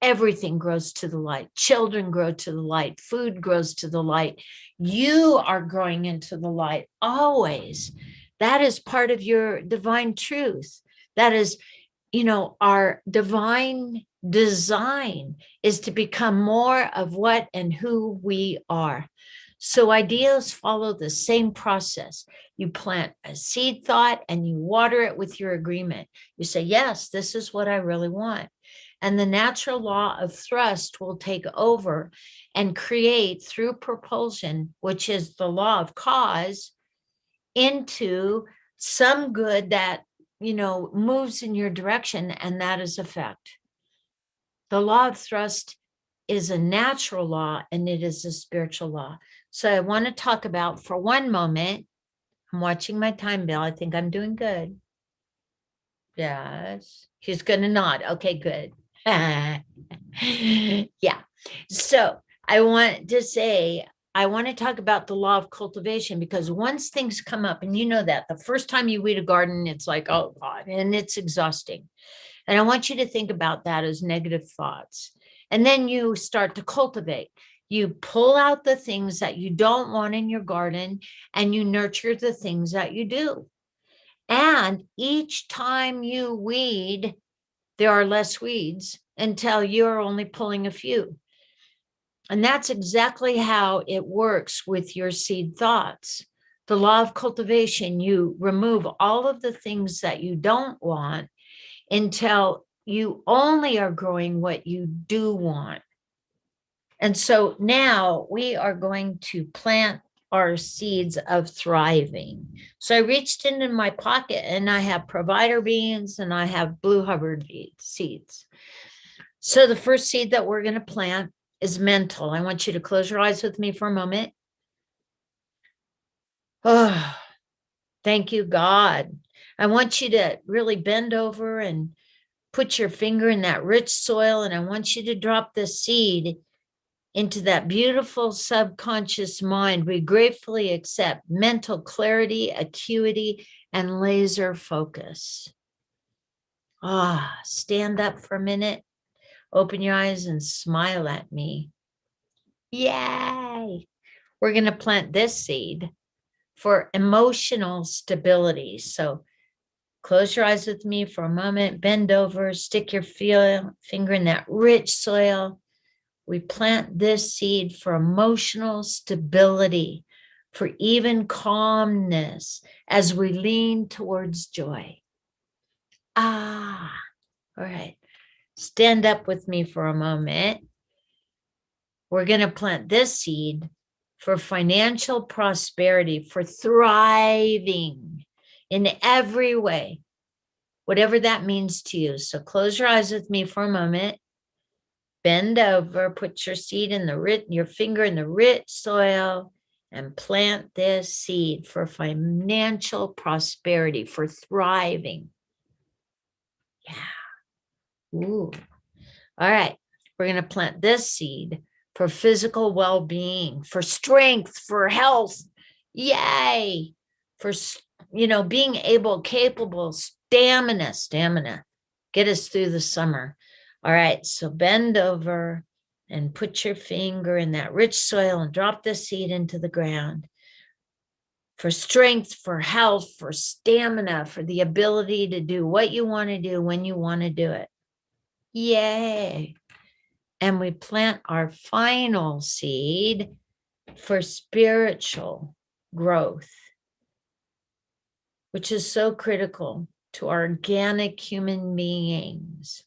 Speaker 4: Everything grows to the light. Children grow to the light. Food grows to the light. You are growing into the light always. That is part of your divine truth. That is, our divine design is to become more of what and who we are. So ideas follow the same process. You plant a seed thought and you water it with your agreement. You say, yes, this is what I really want. And the natural law of thrust will take over and create through propulsion, which is the law of cause, into some good that, moves in your direction, and that is effect. The law of thrust is a natural law and it is a spiritual law. So I want to talk about, for one moment, I'm watching my time, Bill. I think I'm doing good. Yes, he's going to nod. Okay, good. Yeah. So I want to talk about the law of cultivation, because once things come up, and that the first time you weed a garden, it's like, oh God, and it's exhausting. And I want you to think about that as negative thoughts. And then you start to cultivate. You pull out the things that you don't want in your garden, and you nurture the things that you do. And each time you weed, there are less weeds until you're only pulling a few. And that's exactly how it works with your seed thoughts. The law of cultivation, you remove all of the things that you don't want until you only are growing what you do want. And so now we are going to plant our seeds of thriving. So I reached into my pocket and I have provider beans and I have blue Hubbard seeds. So the first seed that we're going to plant is mental. I want you to close your eyes with me for a moment. Oh, thank you, God. I want you to really bend over and put your finger in that rich soil, and I want you to drop the seed into that beautiful subconscious mind. We gratefully accept mental clarity, acuity, and laser focus. Stand up for a minute, open your eyes and smile at me. Yay! We're going to plant this seed for emotional stability. So close your eyes with me for a moment, bend over, stick your finger in that rich soil. We plant this seed for emotional stability, for even calmness as we lean towards joy. All right. Stand up with me for a moment. We're going to plant this seed for financial prosperity, for thriving in every way, whatever that means to you. So close your eyes with me for a moment. Bend over, put your seed in your finger in the rich soil, and plant this seed for financial prosperity, for thriving. Yeah. Ooh. All right. We're going to plant this seed for physical well-being, for strength, for health. Yay. For, being able, capable, stamina. Get us through the summer. All right, so bend over and put your finger in that rich soil and drop the seed into the ground. For strength, for health, for stamina, for the ability to do what you want to do when you want to do it. Yay. And we plant our final seed for spiritual growth, which is so critical to our organic human beings.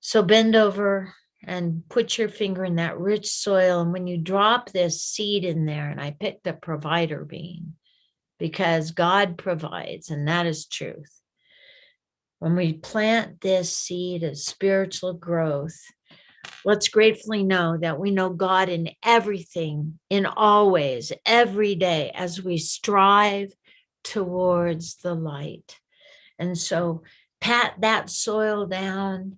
Speaker 4: So bend over and put your finger in that rich soil. And when you drop this seed in there, and I picked the provider bean because God provides, and that is truth. When we plant this seed of spiritual growth, let's gratefully know that we know God in everything, in all ways, every day, as we strive towards the light. And so pat that soil down,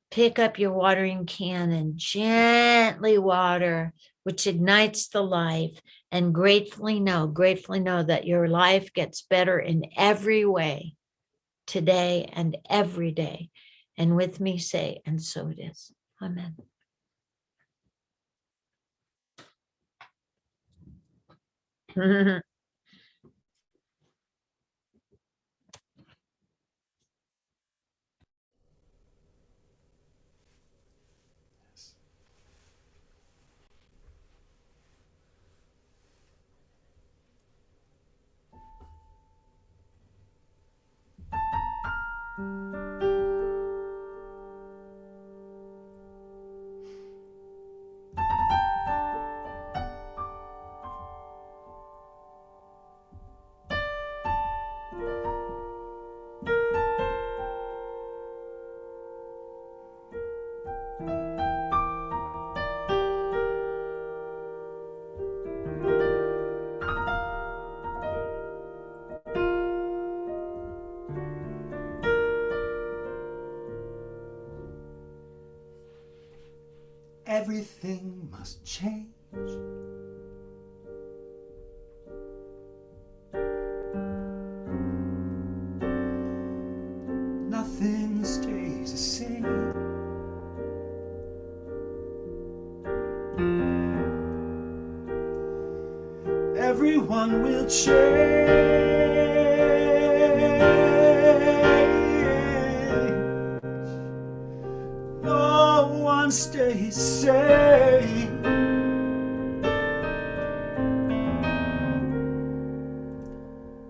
Speaker 4: pick up your watering can and gently water, which ignites the life, and gratefully know that your life gets better in every way, today and every day. And with me say, and so it is. Amen.
Speaker 13: Everything must change. Nothing stays the same. Everyone will change. No one stays the same.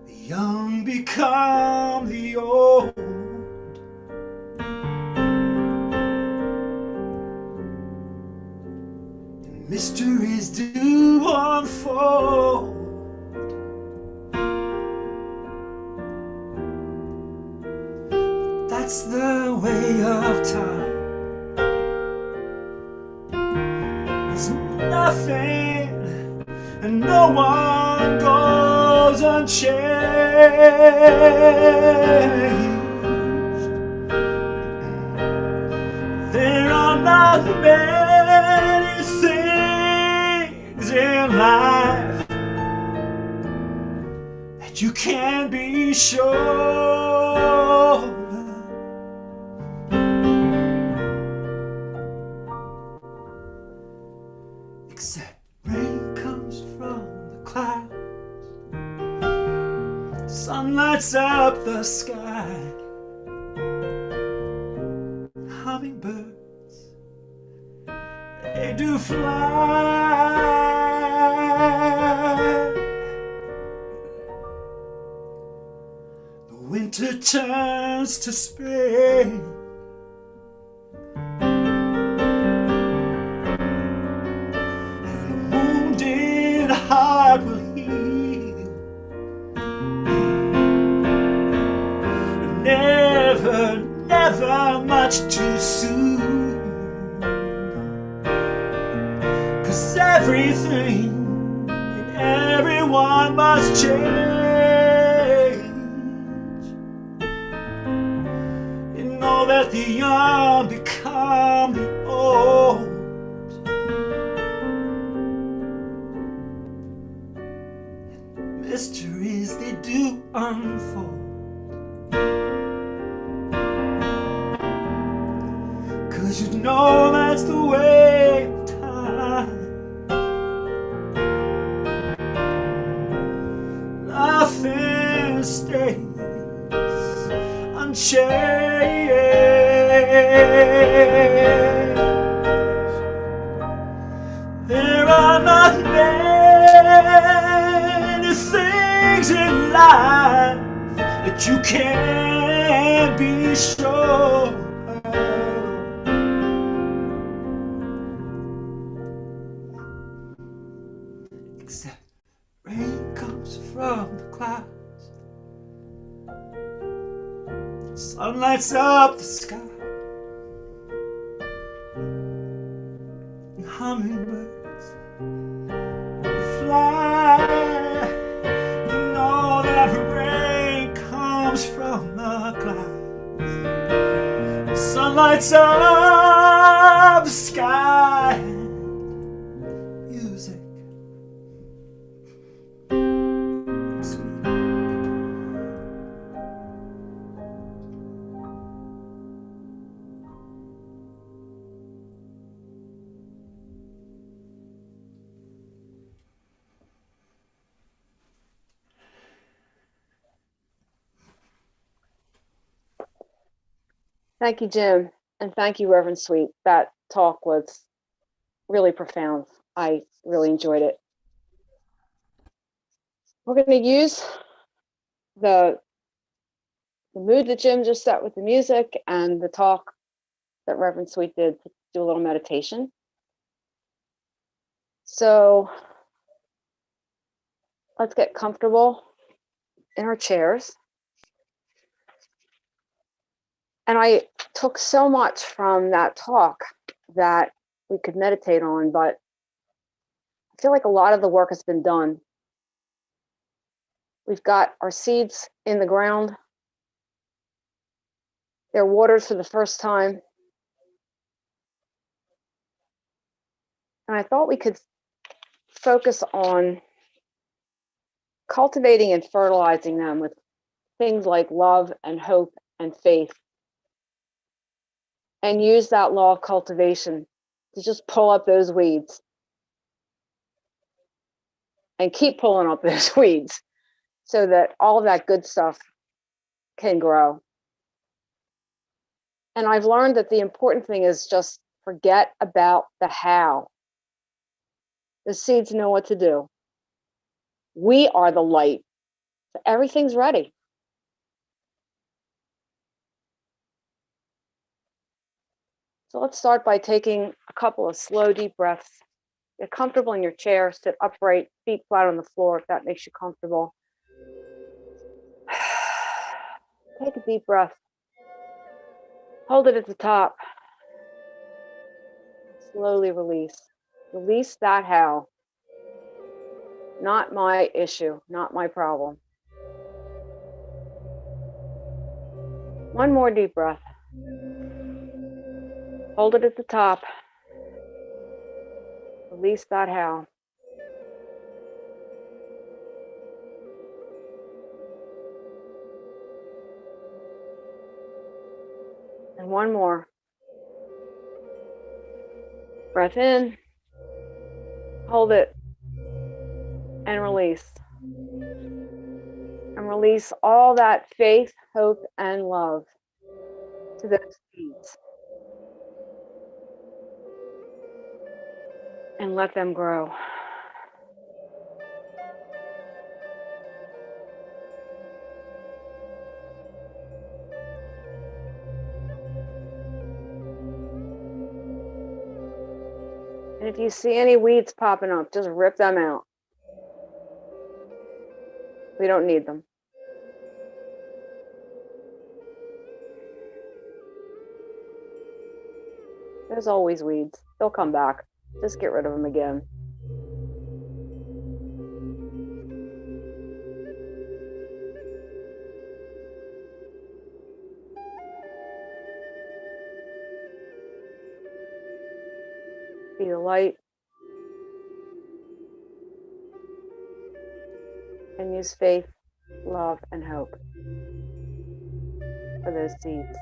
Speaker 13: The young become the old. And mysteries do unfold. That's the way of time. There's nothing and no one goes unchanged. There are not many things in life that you can be sure. Except rain comes from the clouds, sun lights up the sky, hummingbirds, they do fly. The winter turns to spring. Heart will heal. Never, never much too soon. 'Cause everything and everyone must change. You know that the young become the old. Mysteries they do unfold. 'Cause you know that's the way of time. Nothing stays unchanged. There are not many but you can't be sure. Except rain comes from the clouds, sun lights up the sky, and hummingbirds fly. You know that rain comes from the clouds, sun lights up the sky. Music.
Speaker 11: Thank you, Jim. And thank you, Reverend Sweet. That talk was really profound. I really enjoyed it. We're going to use the mood that Jim just set with the music and the talk that Reverend Sweet did to do a little meditation. So let's get comfortable in our chairs. And I took so much from that talk that we could meditate on, but I feel like a lot of the work has been done. We've got our seeds in the ground. They're watered for the first time. And I thought we could focus on cultivating and fertilizing them with things like love and hope and faith. And use that law of cultivation to just pull up those weeds. And keep pulling up those weeds so that all of that good stuff can grow. And I've learned that the important thing is just forget about the how. The seeds know what to do. We are the light. So everything's ready. So let's start by taking a couple of slow, deep breaths. Get comfortable in your chair, sit upright, feet flat on the floor if that makes you comfortable. Take a deep breath. Hold it at the top. Slowly release. Release that how. Not my issue, not my problem. One more deep breath. Hold it at the top. Release that how. And one more. Breath in. Hold it. And release. And release all that faith, hope, and love to those seeds. And let them grow. And if you see any weeds popping up, just rip them out. We don't need them. There's always weeds. They'll come back. Just get rid of them again. Be the light. And use faith, love, and hope for those seeds.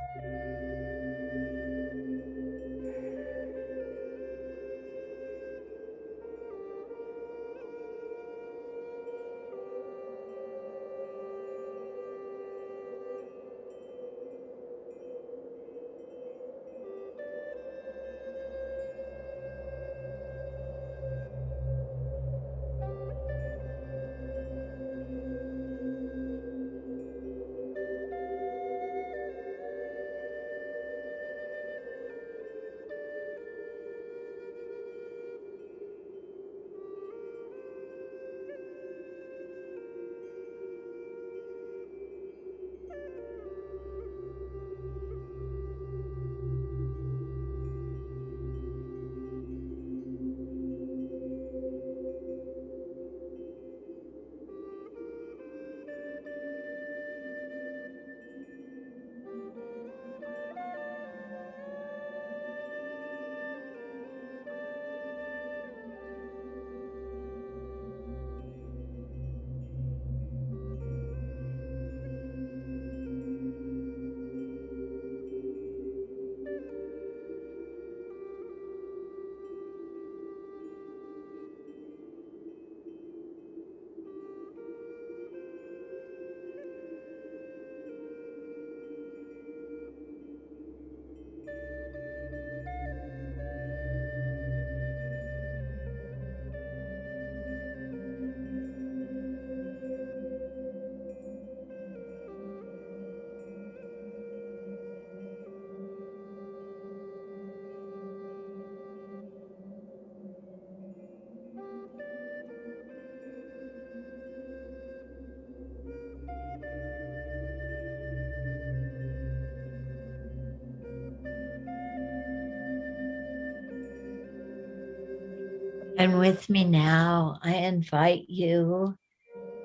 Speaker 4: And with me now, I invite you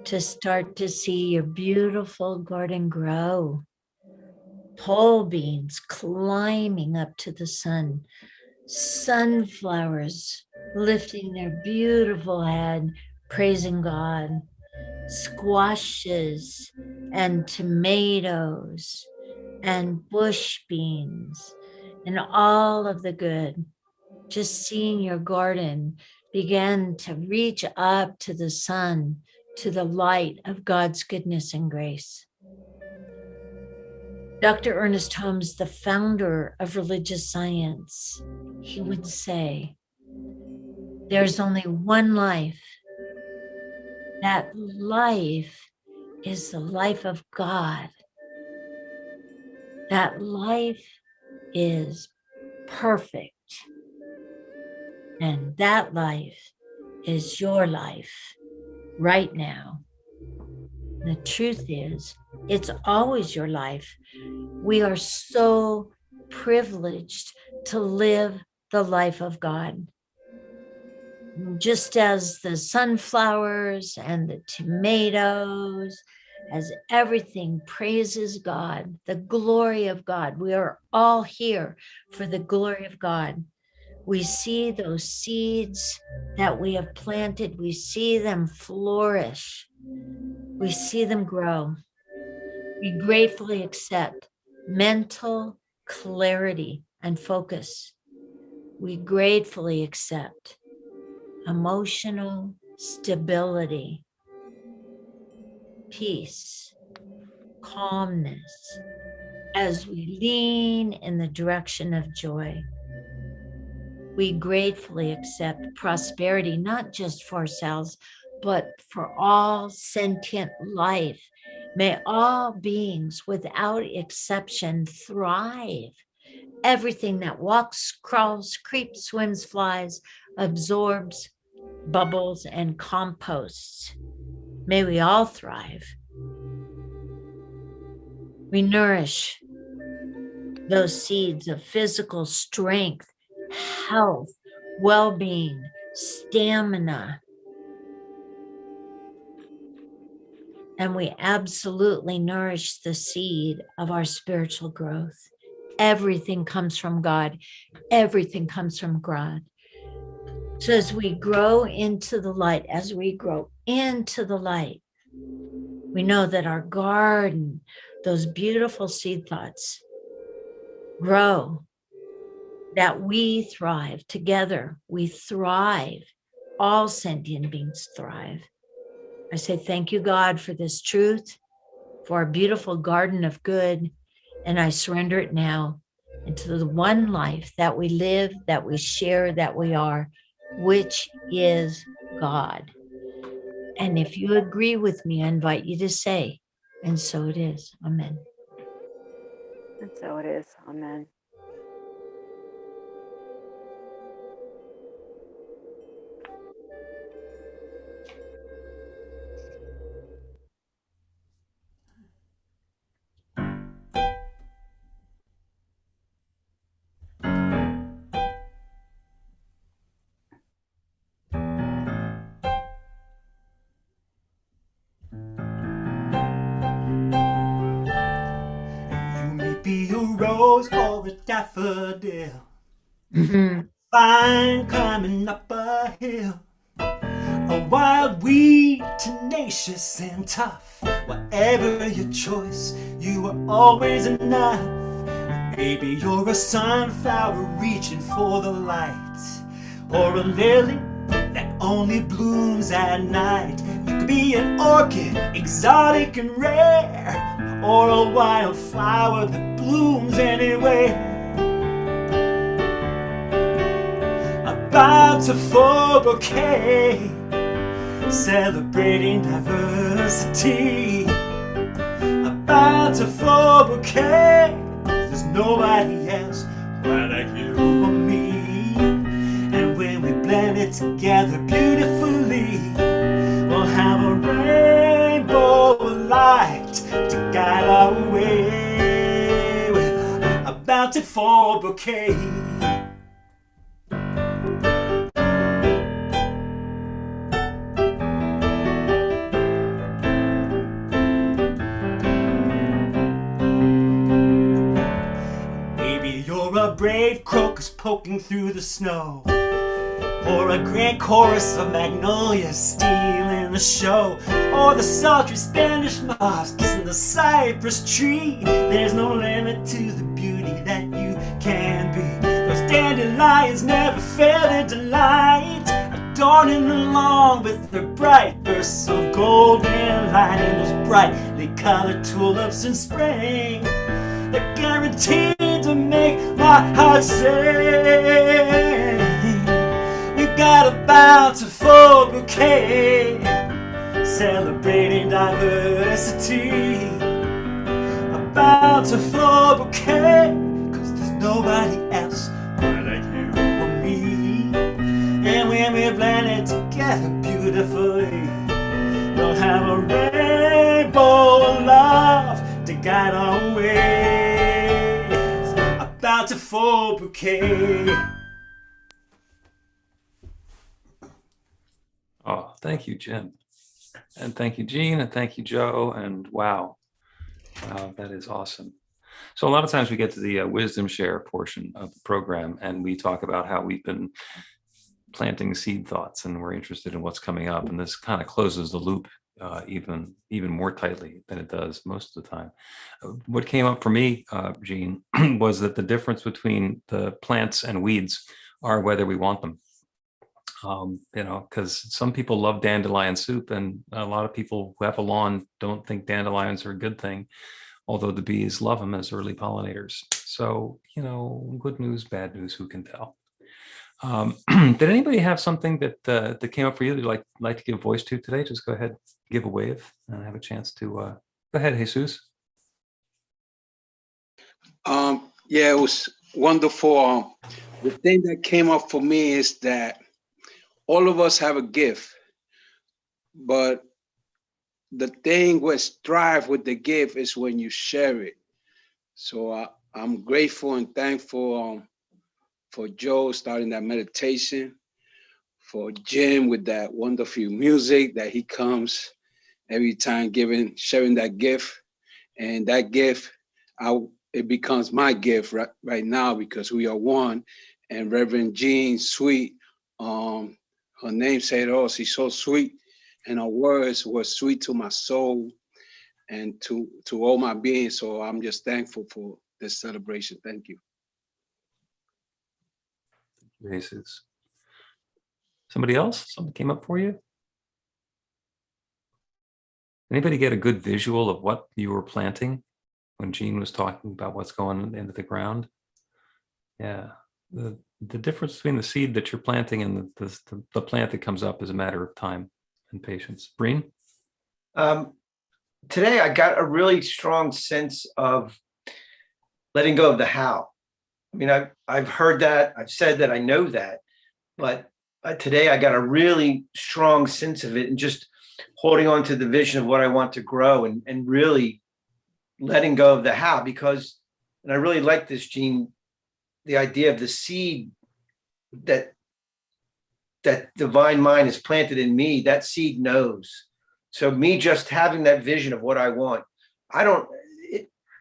Speaker 4: to start to see your beautiful garden grow. Pole beans climbing up to the sun, sunflowers lifting their beautiful head, praising God, squashes and tomatoes and bush beans and all of the good. Just seeing your garden begin to reach up to the sun, to the light of God's goodness and grace. Dr. Ernest Holmes, the founder of religious science, he would say, there's only one life. That life is the life of God. That life is perfect. And that life is your life right now. The truth is, it's always your life. We are so privileged to live the life of God. Just as the sunflowers and the tomatoes, as everything praises God, the glory of God. We are all here for the glory of God. We see those seeds that we have planted. We see them flourish. We see them grow. We gratefully accept mental clarity and focus. We gratefully accept emotional stability, peace, calmness, as we lean in the direction of joy. We gratefully accept prosperity, not just for ourselves, but for all sentient life. May all beings without exception thrive. Everything that walks, crawls, creeps, swims, flies, absorbs, bubbles, and composts. May we all thrive. We nourish those seeds of physical strength, health, well-being, stamina. And we absolutely nourish the seed of our spiritual growth. Everything comes from God. Everything comes from God. So as we grow into the light, we know that our garden, those beautiful seed thoughts, grow, that we thrive together. We thrive. All sentient beings thrive. I say thank you, God, for this truth, for our beautiful garden of good, and I surrender it now into the one life that we live, that we share, that we are, which is God. And if you agree with me, I invite you to say, and so it is. Amen.
Speaker 11: And so it is. Amen.
Speaker 13: You may be a rose or a daffodil,
Speaker 4: Mm-hmm.
Speaker 13: fine climbing up a hill, a wild weed, tenacious and tough. Whatever your choice, you are always enough. Maybe you're a sunflower reaching for the light, or a lily that only blooms at night. You could be an orchid, exotic and rare, or a wildflower that blooms anywhere. A bountiful bouquet, celebrating diversity. A bountiful bouquet, there's nobody else quite like you or me. And when we blend it together beautifully, we'll have a rainbow of light to guide our way, with a bountiful bouquet. brave crocus poking through the snow, or a grand chorus of magnolias stealing the show, or the sultry Spanish moss kissing the cypress tree. There's no limit to the beauty that you can be. Those dandelions never fail their delight, adorning the lawn with their bright bursts of golden light, and those brightly colored tulips in spring, they're guaranteed to make my heart sing. We've got a bountiful bouquet, celebrating diversity. A bountiful bouquet, 'cause there's nobody else quite like you or me. And when we blend it together beautifully, we'll have a rainbow of love to guide our ways. A bountiful bouquet.
Speaker 6: Oh, thank you, Jim. And thank you, Jean, and thank you, Joe. And wow, that is awesome. So a lot of times we get to the wisdom share portion of the program, and we talk about how we've been planting seed thoughts and we're interested in what's coming up. And this kind of closes the loop even more tightly than it does most of the time. What came up for me, Jean, was that the difference between the plants and weeds are whether we want them. Because some people love dandelion soup, and a lot of people who have a lawn don't think dandelions are a good thing, although the bees love them as early pollinators. So, good news, bad news, who can tell? Did anybody have something that came up for you that you'd like to give voice to today? Just go ahead, give a wave, and have a chance to go ahead, Jesus.
Speaker 7: Yeah, it was wonderful. The thing that came up for me is that all of us have a gift, but the thing we strive with the gift is when you share it. So I'm grateful and thankful for Joe starting that meditation, for Jim with that wonderful music that he comes every time sharing that gift. And that gift, it becomes my gift right now because we are one. And Reverend Jean Sweet, her name said, "Oh, she's so sweet," and her words were sweet to my soul and to all my being. So I'm just thankful for this celebration. Thank you.
Speaker 6: Jesus. Somebody else? Something came up for you? Anybody get a good visual of what you were planting when Jean was talking about what's going into the ground? Yeah. The difference between the seed that you're planting and the plant that comes up is a matter of time and patience. Breen?
Speaker 1: Today, I got a really strong sense of letting go of the how. I mean, I've heard that, I've said that, I know that, but today I got a really strong sense of it, and just holding on to the vision of what I want to grow, and really letting go of the how, because, and I really like this, Jean, the idea of the seed that divine mind is planted in me, that seed knows. So me just having that vision of what I want,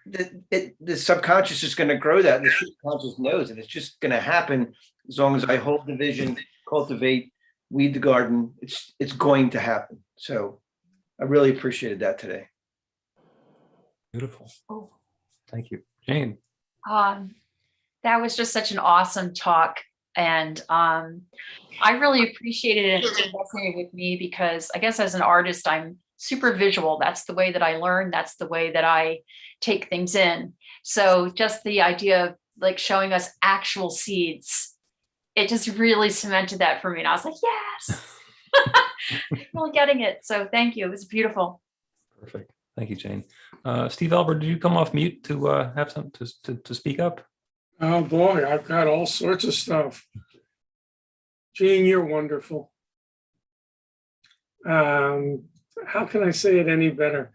Speaker 1: the subconscious is going to grow that, and the subconscious knows, and it's just going to happen as long as I hold the vision, cultivate, weed the garden. It's going to happen. So I really appreciated that today.
Speaker 6: Beautiful. Thank you. Jane?
Speaker 8: That was just such an awesome talk. And I really appreciated it. It resonated with me because I guess as an artist, I'm super visual. That's the way that I learn. That's the way that I take things in. So just the idea of like showing us actual seeds, it just really cemented that for me. And I was like, yes, really getting it. So thank you. It was beautiful.
Speaker 6: Perfect. Thank you, Jane. Steve Albert, did you come off mute to have something to speak up?
Speaker 10: Oh boy, I've got all sorts of stuff. Jean, you're wonderful. How can I say it any better?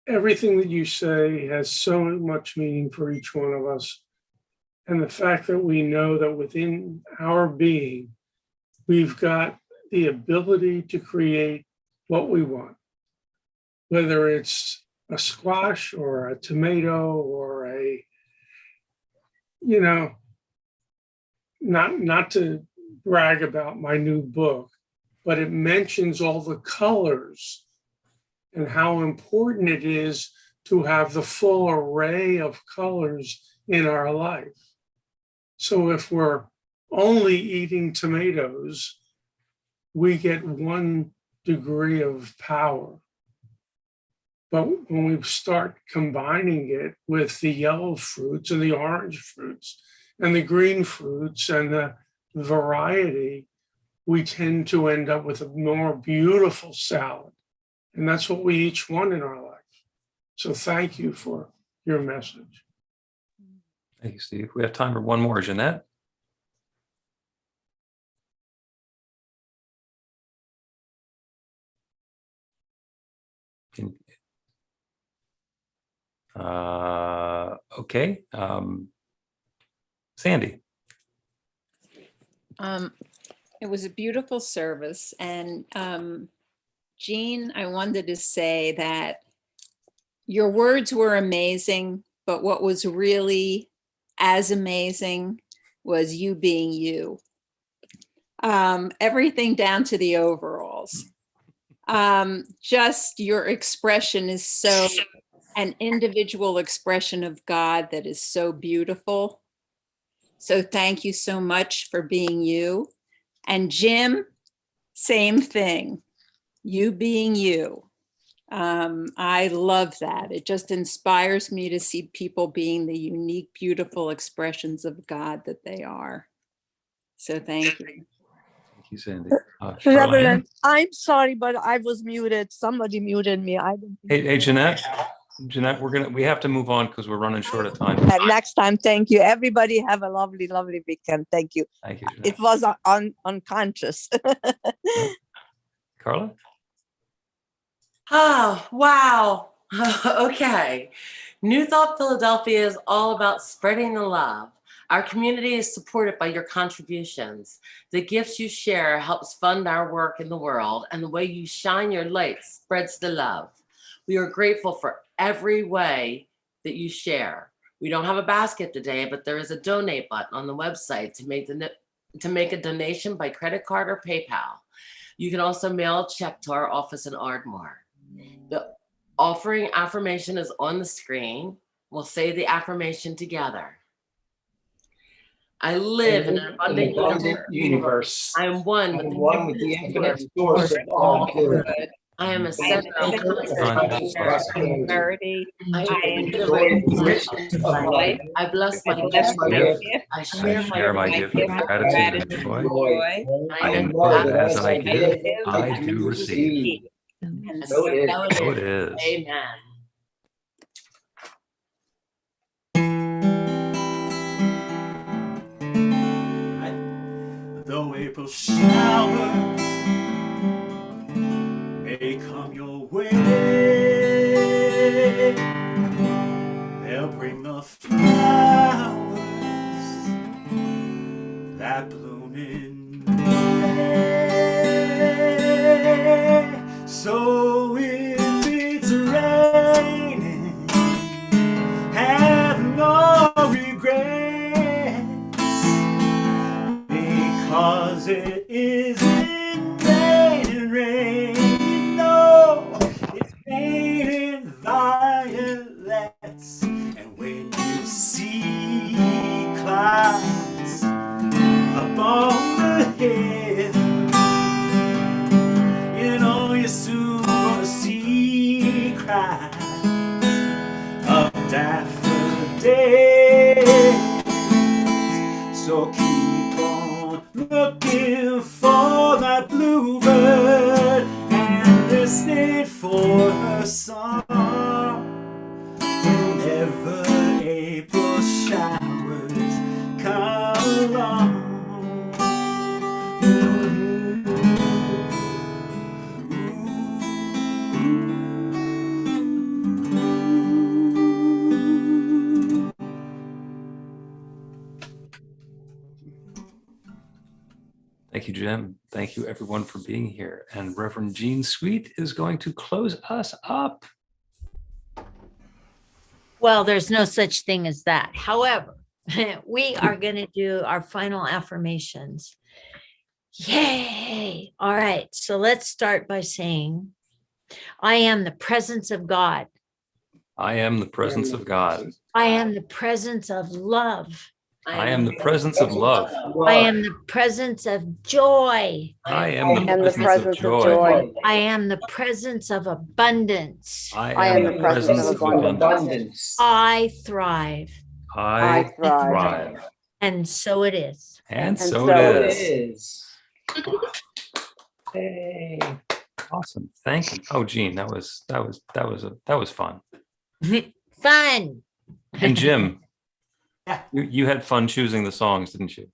Speaker 10: Everything that you say has so much meaning for each one of us. And the fact that we know that within our being, we've got the ability to create what we want, whether it's a squash or a tomato or not to brag about my new book, but it mentions all the colors and how important it is to have the full array of colors in our life. So if we're only eating tomatoes, we get 1 degree of power. But when we start combining it with the yellow fruits and the orange fruits and the green fruits and the variety, we tend to end up with a more beautiful salad. And that's what we each want in our life. So thank you for your message.
Speaker 6: Thank you, Steve. We have time for one more. Jeanette? Okay. Sandy?
Speaker 5: It was a beautiful service. And Jean, I wanted to say that your words were amazing, but what was really as amazing was you being you. Everything down to the overalls. Just your expression is so an individual expression of God that is so beautiful. So thank you so much for being you. And Jim, same thing, you being you. I love that. It just inspires me to see people being the unique, beautiful expressions of God that they are. So thank you.
Speaker 6: Thank you, Sandy.
Speaker 18: Reverend, I'm sorry, but I was muted. Somebody muted me. I don't think
Speaker 6: Hey, Jeanette. Jeanette, we have to move on because we're running short of time.
Speaker 18: Next time, thank you. Everybody have a lovely, lovely weekend. Thank you.
Speaker 6: Thank you, Jeanette.
Speaker 18: It was unconscious.
Speaker 6: Carla?
Speaker 16: Oh, wow. Okay. New Thought Philadelphia is all about spreading the love. Our community is supported by your contributions. The gifts you share helps fund our work in the world, and the way you shine your light spreads the love. We are grateful for every way that you share. We don't have a basket today, but there is a donate button on the website to make a donation by credit card or PayPal. You can also mail a check to our office in Ardmore. The offering affirmation is on the screen. We'll say the affirmation together. I live in an abundant universe. I am one with the infinite source of all good. I am a center of conscious prosperity. I enjoy the richness of life. I bless my gift. I share my gift with gratitude and joy.
Speaker 6: And as I give, I do receive.
Speaker 16: And
Speaker 6: so it is.
Speaker 16: Amen.
Speaker 13: Though April showers may come your way, they'll bring the flowers that bloom in May. So if it's raining, have no regrets, because it isn't raining, you know, it's raining violets. And when you see clouds up on the hill, you know you're soon gonna see cries of daffodils. So keep on looking for that bluebird and listening for her song. Whenever April showers come along.
Speaker 6: Thank you, Jim. Thank you, everyone, for being here. And Reverend Jean Sweet is going to close us up.
Speaker 4: Well, there's no such thing as that. However, we are going to do our final affirmations. Yay! All right. So let's start by saying, I am the presence of God.
Speaker 6: I am the presence of God.
Speaker 4: I am the presence of love.
Speaker 6: I am the presence of love.
Speaker 4: I am the presence of joy.
Speaker 6: I am the presence of joy.
Speaker 4: I am the presence of abundance.
Speaker 6: I am the presence of abundance.
Speaker 4: I thrive.
Speaker 6: I thrive.
Speaker 4: And so it is.
Speaker 6: And so it is.
Speaker 1: Hey.
Speaker 6: Awesome. Thank you. Oh, Jean, that was fun.
Speaker 4: Fun.
Speaker 6: And Jim, you had fun choosing the songs, didn't you?